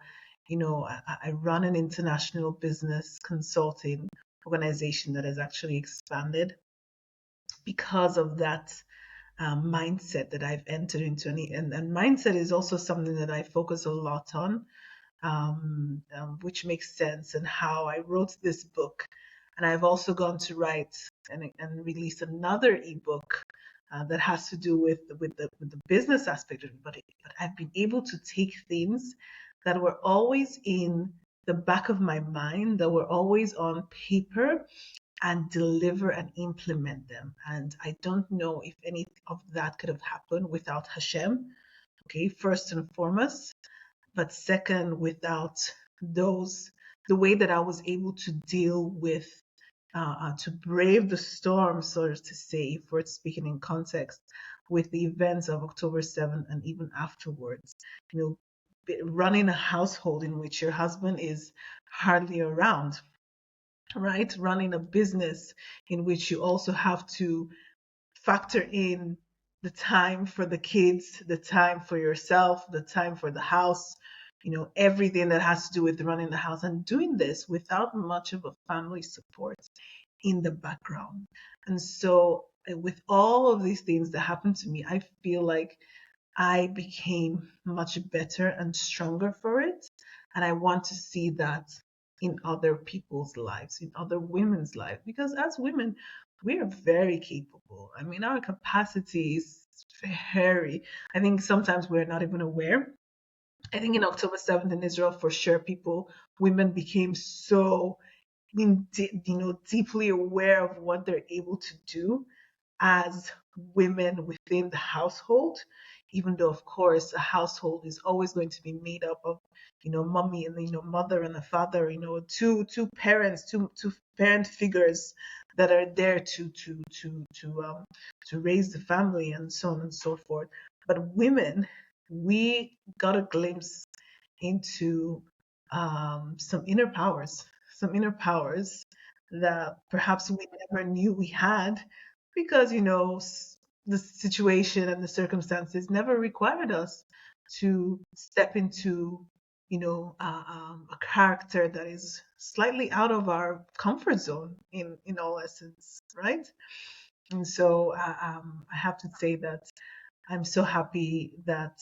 I run an international business consulting organization that has actually expanded because of that mindset that I've entered into. And mindset is also something that I focus a lot on, which makes sense, and how I wrote this book. And I've also gone to write and release another ebook that has to do with the business aspect of it. But I've been able to take things that were always in the back of my mind, that were always on paper, and deliver and implement them. And I don't know if any of that could have happened without Hashem, okay, first and foremost. But second, without the way that I was able to deal with, to brave the storm, so to say, if we're speaking in context, with the events of October 7th and even afterwards. Running a household in which your husband is hardly around, right? Running a business in which you also have to factor in the time for the kids, the time for yourself, the time for the house, everything that has to do with running the house, and doing this without much of a family support in the background. And so, with all of these things that happened to me, I feel like I became much better and stronger for it. And I want to see that in other people's lives, in other women's lives, because as women, we are very capable. I mean, our capacity is very, I think sometimes we're not even aware. I think in October 7th in Israel, for sure, women became so, deeply aware of what they're able to do as women within the household, even though, of course, a household is always going to be made up of, mommy and, mother and a father, two parents, two parent figures that are there to raise the family and so on and so forth. But women, we got a glimpse into some inner powers that perhaps we never knew we had, because the situation and the circumstances never required us to step into a character that is slightly out of our comfort zone in all essence, right? And so I have to say that I'm so happy that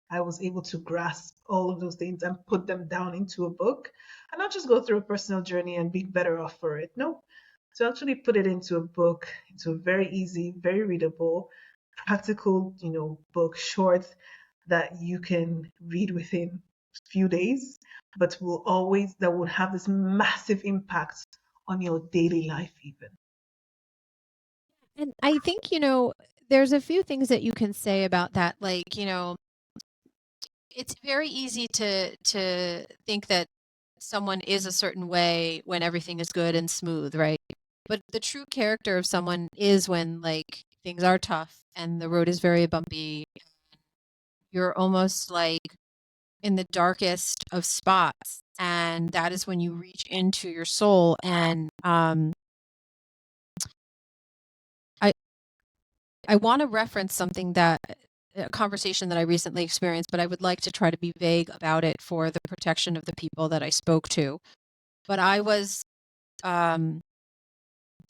I was able to grasp all of those things and put them down into a book, and not just go through a personal journey and be better off for it. No, to actually put it into a book, into a very easy, very readable, practical, book, short, that you can read within a few days, but that will have this massive impact on your daily life even. And I think, there's a few things that you can say about that. Like, it's very easy to think that someone is a certain way when everything is good and smooth, right? But the true character of someone is when like things are tough and the road is very bumpy. You're almost like in the darkest of spots, and that is when you reach into your soul. And I I want to reference something that a conversation that I recently experienced, but I would like to try to be vague about it for the protection of the people that I spoke to. But um,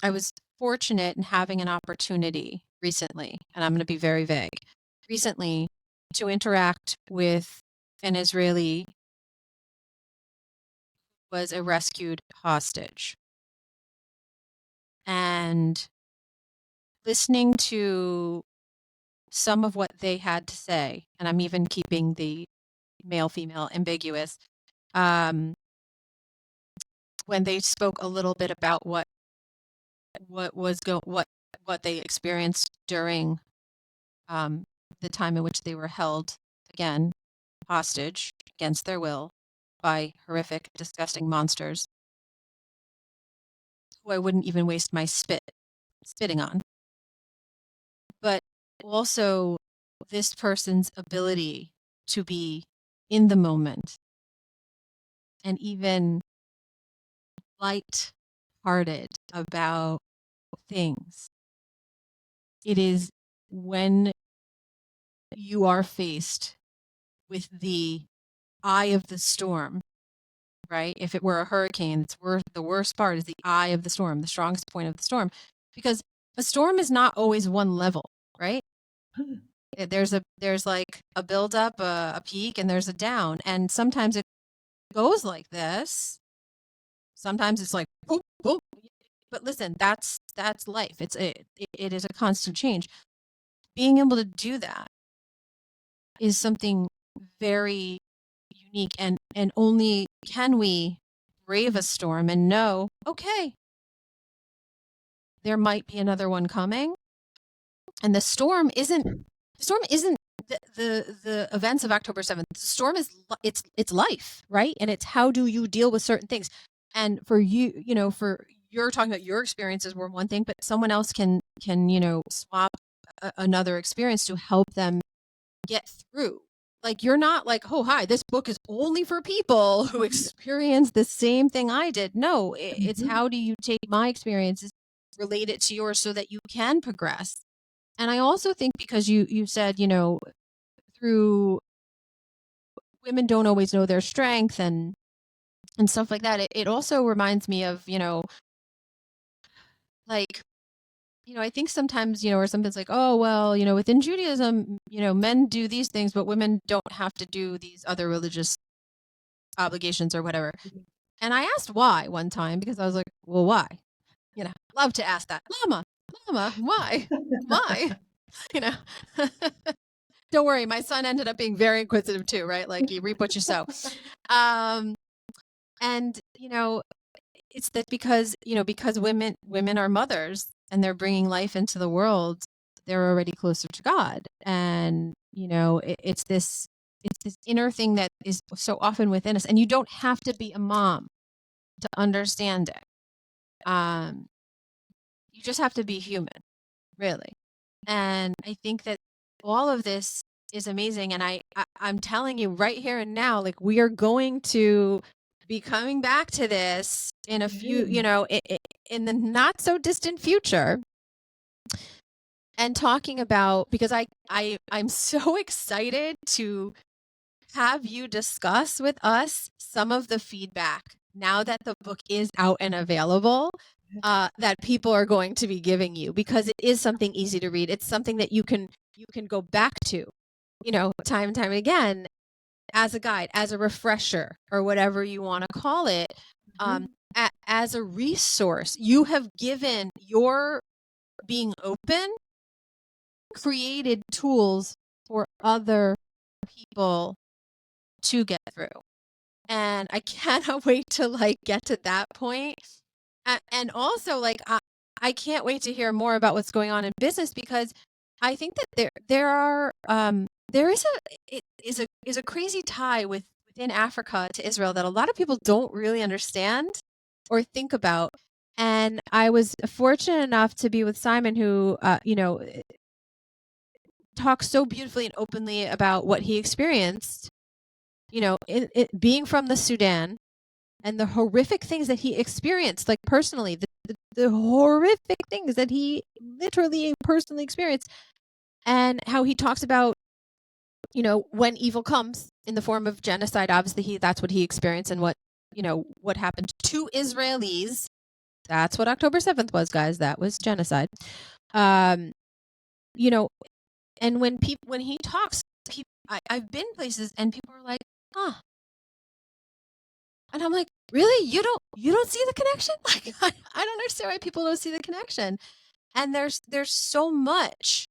I was fortunate in having an opportunity recently, and I'm going to be very vague, recently to interact with an Israeli who was a rescued hostage. And listening to some of what they had to say, and I'm even keeping the male female ambiguous, um, when they spoke a little bit about what they experienced during um, the time in which they were held, again, hostage against their will by horrific, disgusting monsters who I wouldn't even waste my spitting on. But also this person's ability to be in the moment and even light-hearted about things. It is when you are faced with the eye of the storm, right? If it were a hurricane, the worst part is the eye of the storm, the strongest point of the storm, because a storm is not always one level, right? There's like a buildup, a peak, and there's a down, and sometimes it goes like this. Sometimes it's like boop, boop. But listen, that's life. It is a constant change. Being able to do that is something very unique, and only can we brave a storm and know, okay, there might be another one coming. And the storm isn't the events of October 7th. The storm is it's life, right? And it's how do you deal with certain things. And for you, for you're talking about your experiences were one thing, but someone else can swap another experience to help them get through. Like, you're not like, oh, hi, this book is only for people who experience the same thing I did. No, it's how do you take my experiences, relate it to yours so that you can progress. And I also think because you said, through women don't always know their strength and stuff like that, it also reminds me of, like, I think sometimes, or something's like, oh, well, within Judaism, men do these things, but women don't have to do these other religious obligations or whatever. And I asked why one time because I was like, well, why? Love to ask that. Lama, why? Why? You know, don't worry. My son ended up being very inquisitive too, right? Like, you reap what you sow. And, it's that because women are mothers and they're bringing life into the world, they're already closer to God. And, it's this inner thing that is so often within us. And you don't have to be a mom to understand it. You just have to be human, really. And I think that all of this is amazing. And I'm telling you right here and now, like, we are going to be coming back to this in a few, in the not so distant future, and talking about, because I'm so excited to have you discuss with us some of the feedback now that the book is out and available, that people are going to be giving you, because it is something easy to read. It's something that you can go back to, time and time again, as a guide, as a refresher, or whatever you want to call it, as a resource. You have given your being open, created tools for other people to get through. And I cannot wait to like get to that point. And also, like, I can't wait to hear more about what's going on in business, because I think that there is a crazy tie within Africa to Israel that a lot of people don't really understand or think about. And I was fortunate enough to be with Simon, who talks so beautifully and openly about what he experienced, being from the Sudan, and the horrific things that he experienced, like personally, the horrific things that he literally personally experienced, and how he talks about, when evil comes in the form of genocide. Obviously, that's what he experienced, and what happened to Israelis. That's what October 7th was, guys. That was genocide. Um, you know, and when he talks, I've been places and people are like, huh. And I'm like, really? You don't see the connection? Like, I don't understand why people don't see the connection. And there's so much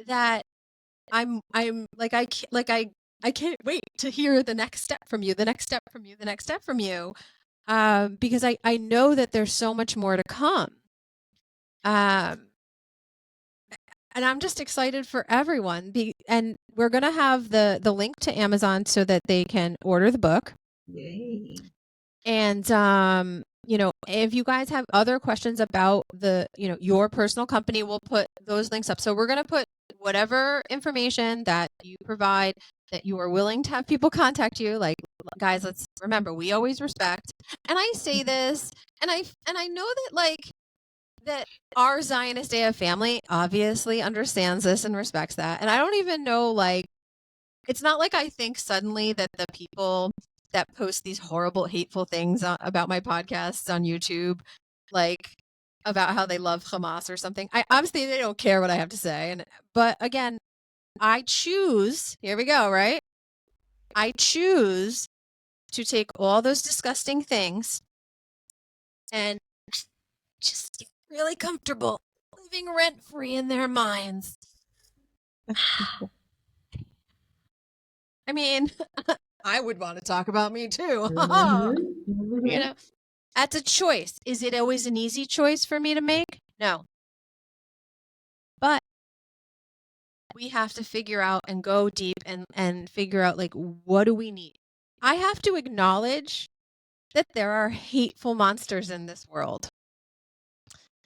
that I'm like, I can't wait to hear the next step from you, the next step from you, the next step from you. Because I know that there's so much more to come. And I'm just excited for everyone. And we're going to have the link to Amazon so that they can order the book. Yay. And, if you guys have other questions about your personal company, we'll put those links up. So we're going to put whatever information that you provide, that you are willing to have people contact you. Like, guys, let's remember, we always respect. And I say this, and I know that our Zionist AF family obviously understands this and respects that. And I don't even know, it's not like I think suddenly that the people that post these horrible, hateful things about my podcasts on YouTube, about how they love Hamas or something. Obviously they don't care what I have to say. But again, I choose, here we go, right? I choose to take all those disgusting things and just get really comfortable living rent-free in their minds. I mean, I would want to talk about me too. That's a choice. Is it always an easy choice for me to make? No. But we have to figure out and go deep and figure out, what do we need? I have to acknowledge that there are hateful monsters in this world.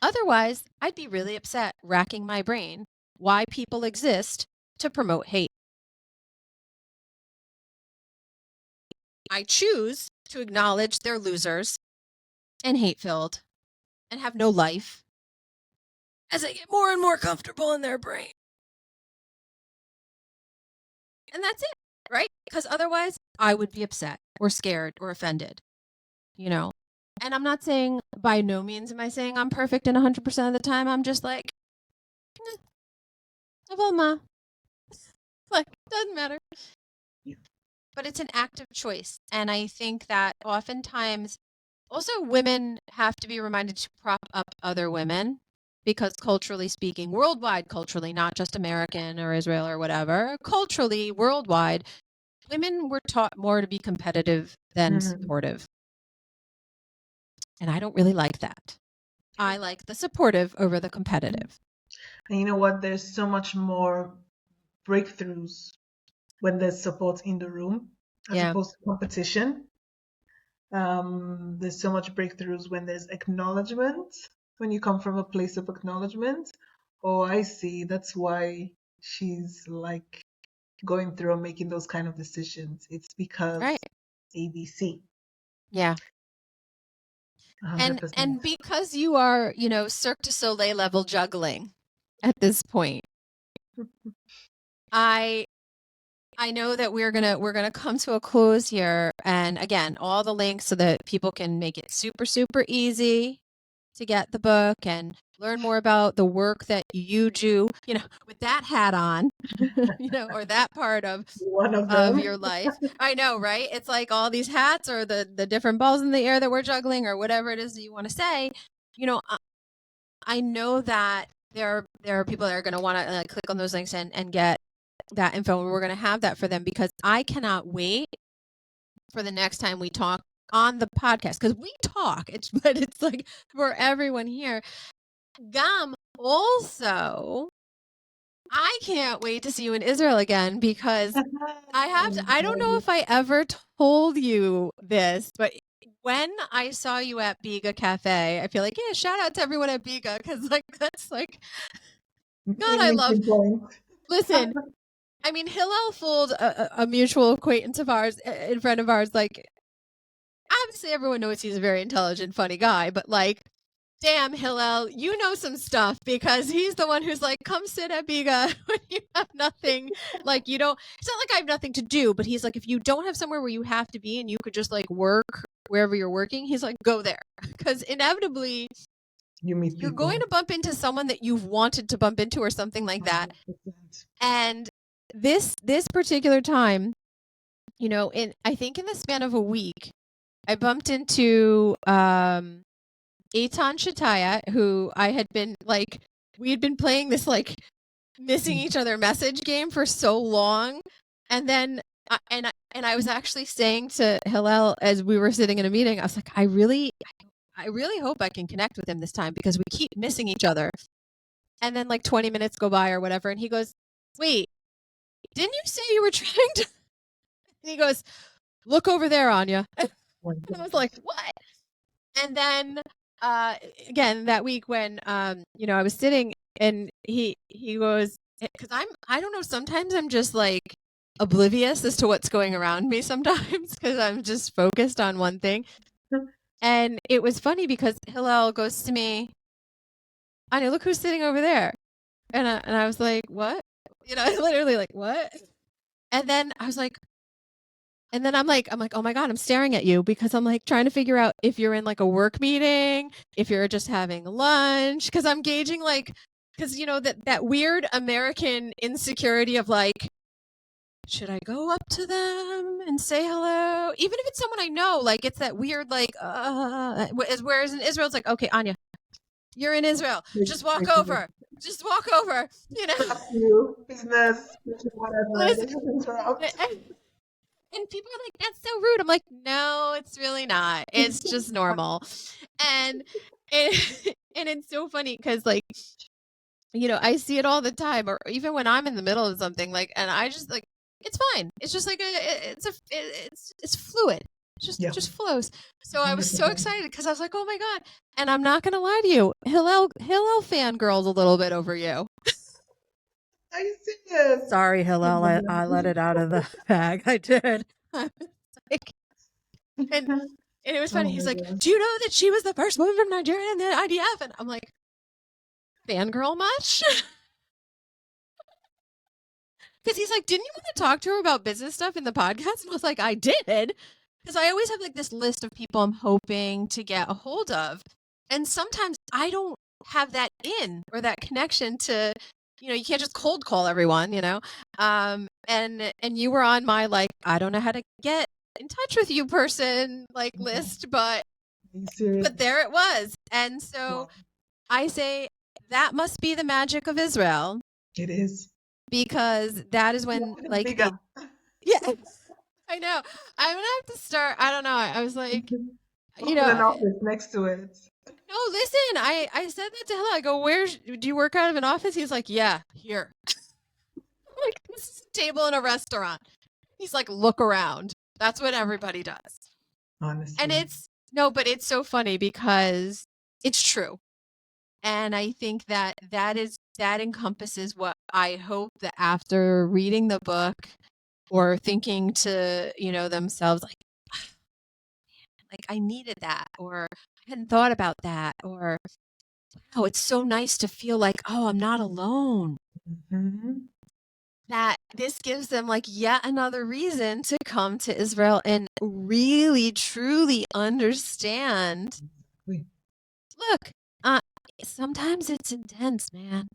Otherwise, I'd be really upset, racking my brain why people exist to promote hate. I choose to acknowledge they're losers and hate-filled and have no life as I get more and more comfortable in their brain. And that's it, right? Because otherwise, I would be upset or scared or offended, And I'm not saying, by no means am I saying I'm perfect and 100% of the time. I'm just like, doesn't matter. Yeah. But it's an active choice. And I think that oftentimes also women have to be reminded to prop up other women, because culturally speaking, worldwide, culturally, not just American or Israel or whatever, culturally, worldwide, women were taught more to be competitive than supportive. And I don't really like that. I like the supportive over the competitive. And you know what? There's so much more breakthroughs when there's support in the room as opposed to competition. There's so much breakthroughs when there's acknowledgement, when you come from a place of acknowledgement. Oh, I see. That's why she's going through and making those kind of decisions. It's because ABC. Yeah. 100%. And because you are, Cirque du Soleil level juggling at this point, I know that we're gonna come to a close here. And again, all the links so that people can make it super, super easy to get the book and learn more about the work that you do, with that hat on, or that part of one of your life. I know, right? It's like all these hats or the different balls in the air that we're juggling or whatever it is that you want to say. I know that there are people that are going to want to click on those links and get that info, and we're going to have that for them, because I cannot wait for the next time we talk on the podcast because we talk. But it's like for everyone here. Gam also. I can't wait to see you in Israel again because I don't know if I ever told you this, but when I saw you at Biga Cafe, I feel like, yeah, shout out to everyone at Biga because like that's like God, I love. Listen, I mean, Hillel fooled a mutual acquaintance of ours, in front of ours. Like, obviously, everyone knows he's a very intelligent, funny guy, but like, damn, Hillel, you know some stuff because he's the one who's like, come sit at Biga when you have nothing. Like, you don't, it's not like I have nothing to do, but he's like, if you don't have somewhere where you have to be and you could just like work wherever you're working, he's like, go there. Because inevitably, you're going to bump into someone that you've wanted to bump into or something like that. 100%. And this particular time, you know, I think in the span of a week, I bumped into Eitan Shataya, who I had been like, we had been playing this like missing each other message game for so long. And then, I was actually saying to Hillel as we were sitting in a meeting, I was like, I really hope I can connect with him this time because we keep missing each other. And then like 20 minutes go by or whatever. And he goes, wait, didn't you say you were trying to? And he goes, look over there, Anya. And I was like, what? And then again that week when you know, I was sitting and he goes, because I don't know, sometimes I'm just like oblivious as to what's going around me sometimes because I'm just focused on one thing. And it was funny because Hillel goes to me, Anya, look who's sitting over there. And I was like, what? You know, I literally like, what? And then I was like, and then I'm like, oh my God, I'm staring at you because I'm like trying to figure out if you're in like a work meeting, if you're just having lunch, because I'm gauging like, because you know that weird American insecurity of like, should I go up to them and say hello, even if it's someone I know? Like it's that weird like, whereas in Israel it's like, okay, Anya, you're in Israel, just walk over, you know. Business, whatever. And people are like, that's so rude. I'm like, no, it's really not. It's just normal. And it's so funny because like, you know, I see it all the time, or even when I'm in the middle of something, like, and I just like, it's fine. It's just like it's fluid. It just flows. So I was so excited because I was like, oh my God. And I'm not gonna lie to you, Hillel fangirls a little bit over you. Are you serious? Sorry, Hillel. I let it out of the bag. I did. Like, and it was funny. He's like, do you know that she was the first woman from Nigeria in the IDF? And I'm like, fangirl much? Because he's like, didn't you want to talk to her about business stuff in the podcast? And I was like, I did. Because I always have like this list of people I'm hoping to get a hold of. And sometimes I don't have that in or that connection to, you know, you can't just cold call everyone, you know. And you were on my like, I don't know how to get in touch with you person like list, but there it was. And so I say that must be the magic of Israel. It is. Because that is when like yeah, I know. I'm gonna have to start. I don't know. I was like, you know, an office next to it. No, listen. I said that to Hilla. I go, where do you work out of an office? He's like, yeah, here. Like, this is a table in a restaurant. He's like, look around. That's what everybody does. Honestly. And but it's so funny because it's true. And I think that encompasses what I hope that after reading the book or thinking to, you know, themselves like I needed that, or I hadn't thought about that, or oh, it's so nice to feel like, oh, I'm not alone. Mm-hmm. That this gives them like yet another reason to come to Israel and really, truly understand. Look, sometimes it's intense, man.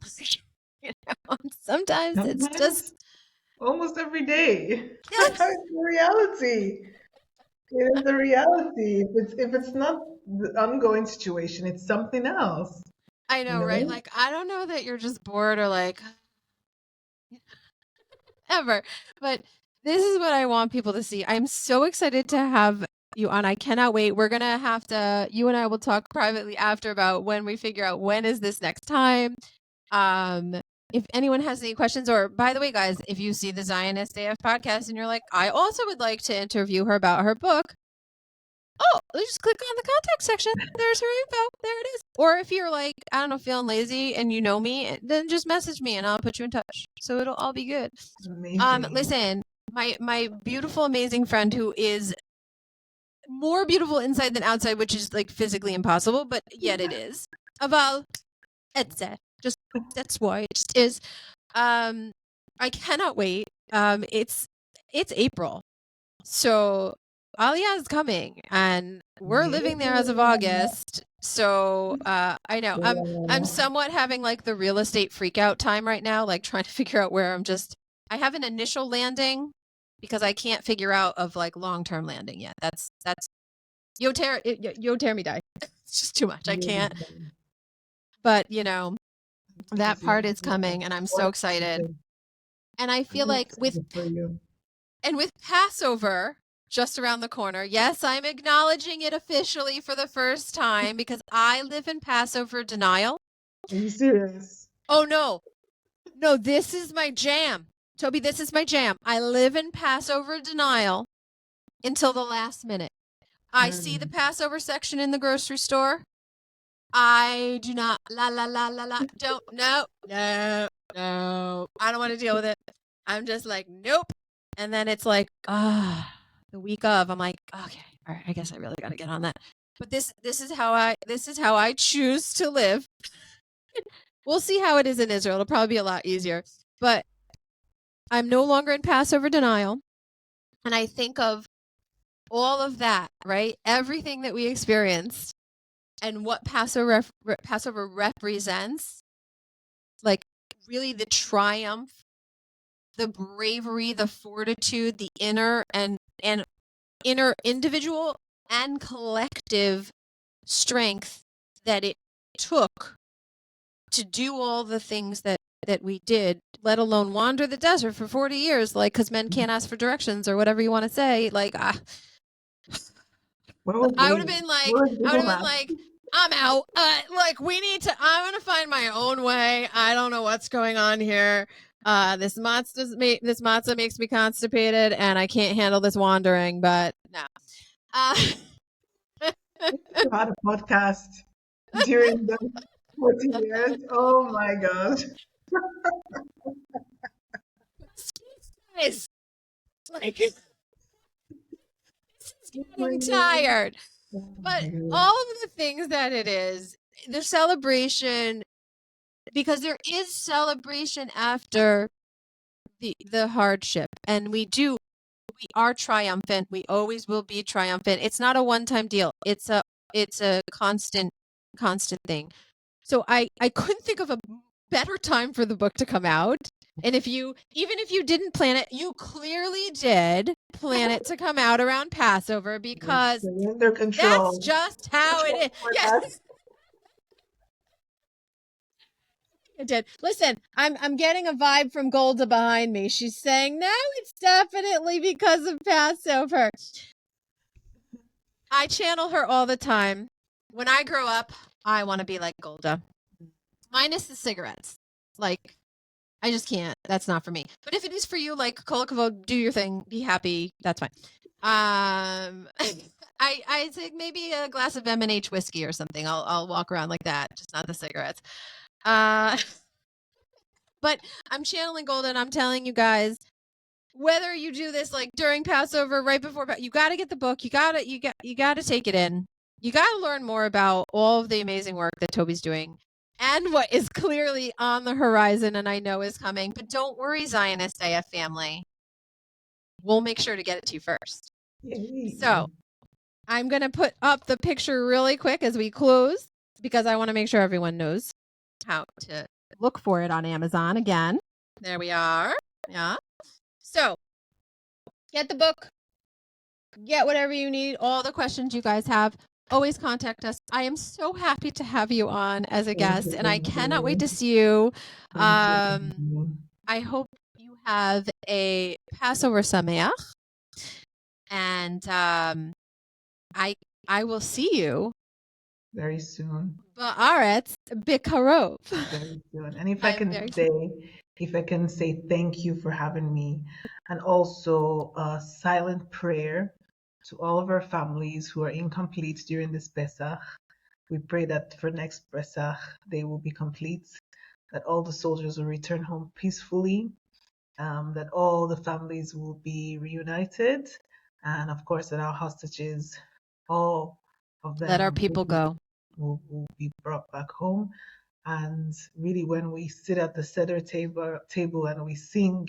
You know, sometimes it's just almost every day. It's the reality. It is the reality. If it's not the ongoing situation, it's something else. I know, right? Like, I don't know that you're just bored or like ever, but this is what I want people to see. I'm so excited to have you on. I cannot wait. We're gonna have to. You and I will talk privately after about when we figure out when is this next time. If anyone has any questions, or by the way, guys, if you see the Zionist AF podcast and you're like, I also would like to interview her about her book. Oh, just click on the contact section. There's her info. There it is. Or if you're like, I don't know, feeling lazy and you know me, then just message me and I'll put you in touch. So it'll all be good. Amazing. Listen, my beautiful, amazing friend who is more beautiful inside than outside, which is like physically impossible, but yet it is. Aval, etc. Just that's why it just is. I cannot wait. It's April, so Aliyah is coming, and we're living there as of August. So I know I'm somewhat having like the real estate freak out time right now, like trying to figure out where I have an initial landing because I can't figure out of like long-term landing yet. That's yo tear me die. It's just too much. I can't. But that part is coming, and I'm so excited. And I feel like with Passover just around the corner, yes, I'm acknowledging it officially for the first time because I live in Passover denial. Are you serious? Oh, no. No, this is my jam. Toby, this is my jam. I live in Passover denial until the last minute. I see the Passover section in the grocery store. I do not, don't, no. I don't want to deal with it. I'm just like, nope. And then it's like, the week of, I'm like, okay, all right, I guess I really got to get on that. But this is how I choose to live. We'll see how it is in Israel. It'll probably be a lot easier. But I'm no longer in Passover denial. And I think of all of that, right? Everything that we experienced and what Passover represents, like really the triumph, the bravery, the fortitude, the inner individual and collective strength that it took to do all the things that we did, let alone wander the desert for 40 years, like, because men can't ask for directions or whatever you want to say. Like, I would have been like, I'm out. Like, I'm going to find my own way. I don't know what's going on here. This matzah makes me constipated and I can't handle this wandering, but no. You had a podcast during the 40 years. Oh my God. Guys, like, this is getting tired. But all of the things that it is, the celebration, because there is celebration after the hardship, and we are triumphant. We always will be triumphant. It's not a one-time deal. It's a constant thing. So I couldn't think of a better time for the book to come out. And even if you didn't plan it, you clearly did plan it to come out around Passover because that's just how it is. Yes. It did. Listen, I'm getting a vibe from Golda behind me. She's saying, no, it's definitely because of Passover. I channel her all the time. When I grow up, I want to be like Golda. Minus the cigarettes. Like, I just can't. That's not for me. But if it is for you, like, kol hakavod, do your thing. Be happy. That's fine. I think maybe a glass of M&H whiskey or something. I'll walk around like that. Just not the cigarettes. But I'm channeling Golda and I'm telling you guys, whether you do this like during Passover, right before, you got to get the book. You got to take it in. You got to learn more about all of the amazing work that Toby's doing and what is clearly on the horizon and I know is coming. But don't worry, Zionist AF family. We'll make sure to get it to you first. Yay. So I'm going to put up the picture really quick as we close because I want to make sure everyone knows how to look for it on Amazon again. There we are. Yeah. So get the book, get whatever you need, all the questions you guys have. Always contact us. I am so happy to have you on as a guest, and I cannot wait to see you. I hope you have a Passover Sameach, and I will see you very soon. ba'aretz bikarov. Very soon. And if I I'm can very say, if I can say thank you for having me, and also a silent prayer to all of our families who are incomplete during this Pesach. We pray that for next Pesach they will be complete, that all the soldiers will return home peacefully, that all the families will be reunited, and of course that our hostages, all of Let our them, people go. will be brought back home. And really, when we sit at the Seder table and we sing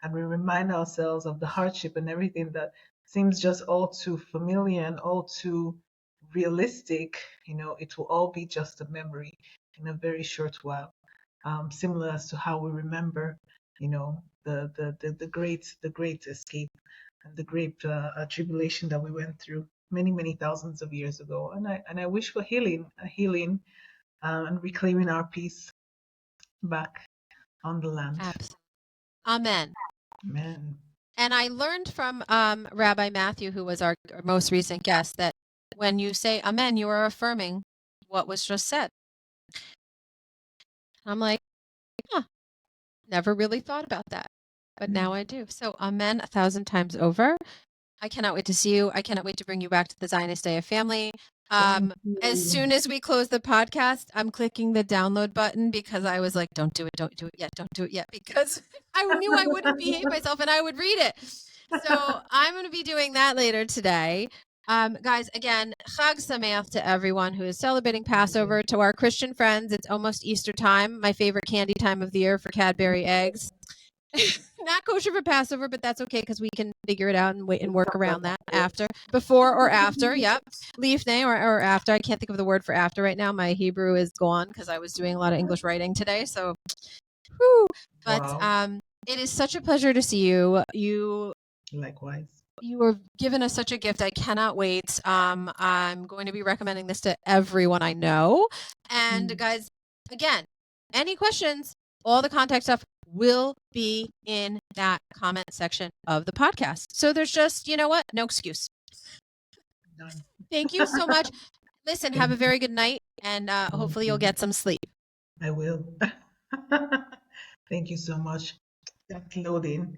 and we remind ourselves of the hardship and everything that seems just all too familiar and all too realistic, it will all be just a memory in a very short while. Similar as to how we remember, the great escape and the great tribulation that we went through many, many thousands of years ago. And I wish for healing, and reclaiming our peace back on the land. Absolutely. Amen. Amen. And I learned from Rabbi Matthew, who was our most recent guest, that when you say amen, you are affirming what was just said. I'm like, huh, never really thought about that. But now I do. So amen 1,000 times over. I cannot wait to see you. I cannot wait to bring you back to the Zionist AF family. As soon as we close the podcast, I'm clicking the download button because I was like, don't do it yet, because I knew I wouldn't behave myself and I would read it. So I'm going to be doing that later today. Guys, again, Hag Sameach to everyone who is celebrating Passover. To our Christian friends, it's almost Easter time, my favorite candy time of the year for Cadbury eggs. Not kosher for Passover, but that's okay because we can figure it out and wait and work around that before or after. Yep, lifnei or after. I can't think of the word for after right now. My Hebrew is gone because I was doing a lot of English writing today. So, but wow. It is such a pleasure to see you. Likewise. You were given us such a gift. I cannot wait. I'm going to be recommending this to everyone I know. And guys, again, any questions, all the contact stuff will be in that comment section of the podcast. So there's just, you know what? No excuse. Done. Thank you so much. Listen, have a very good night, and hopefully you'll get some sleep. I will. Thank you so much. That's loading.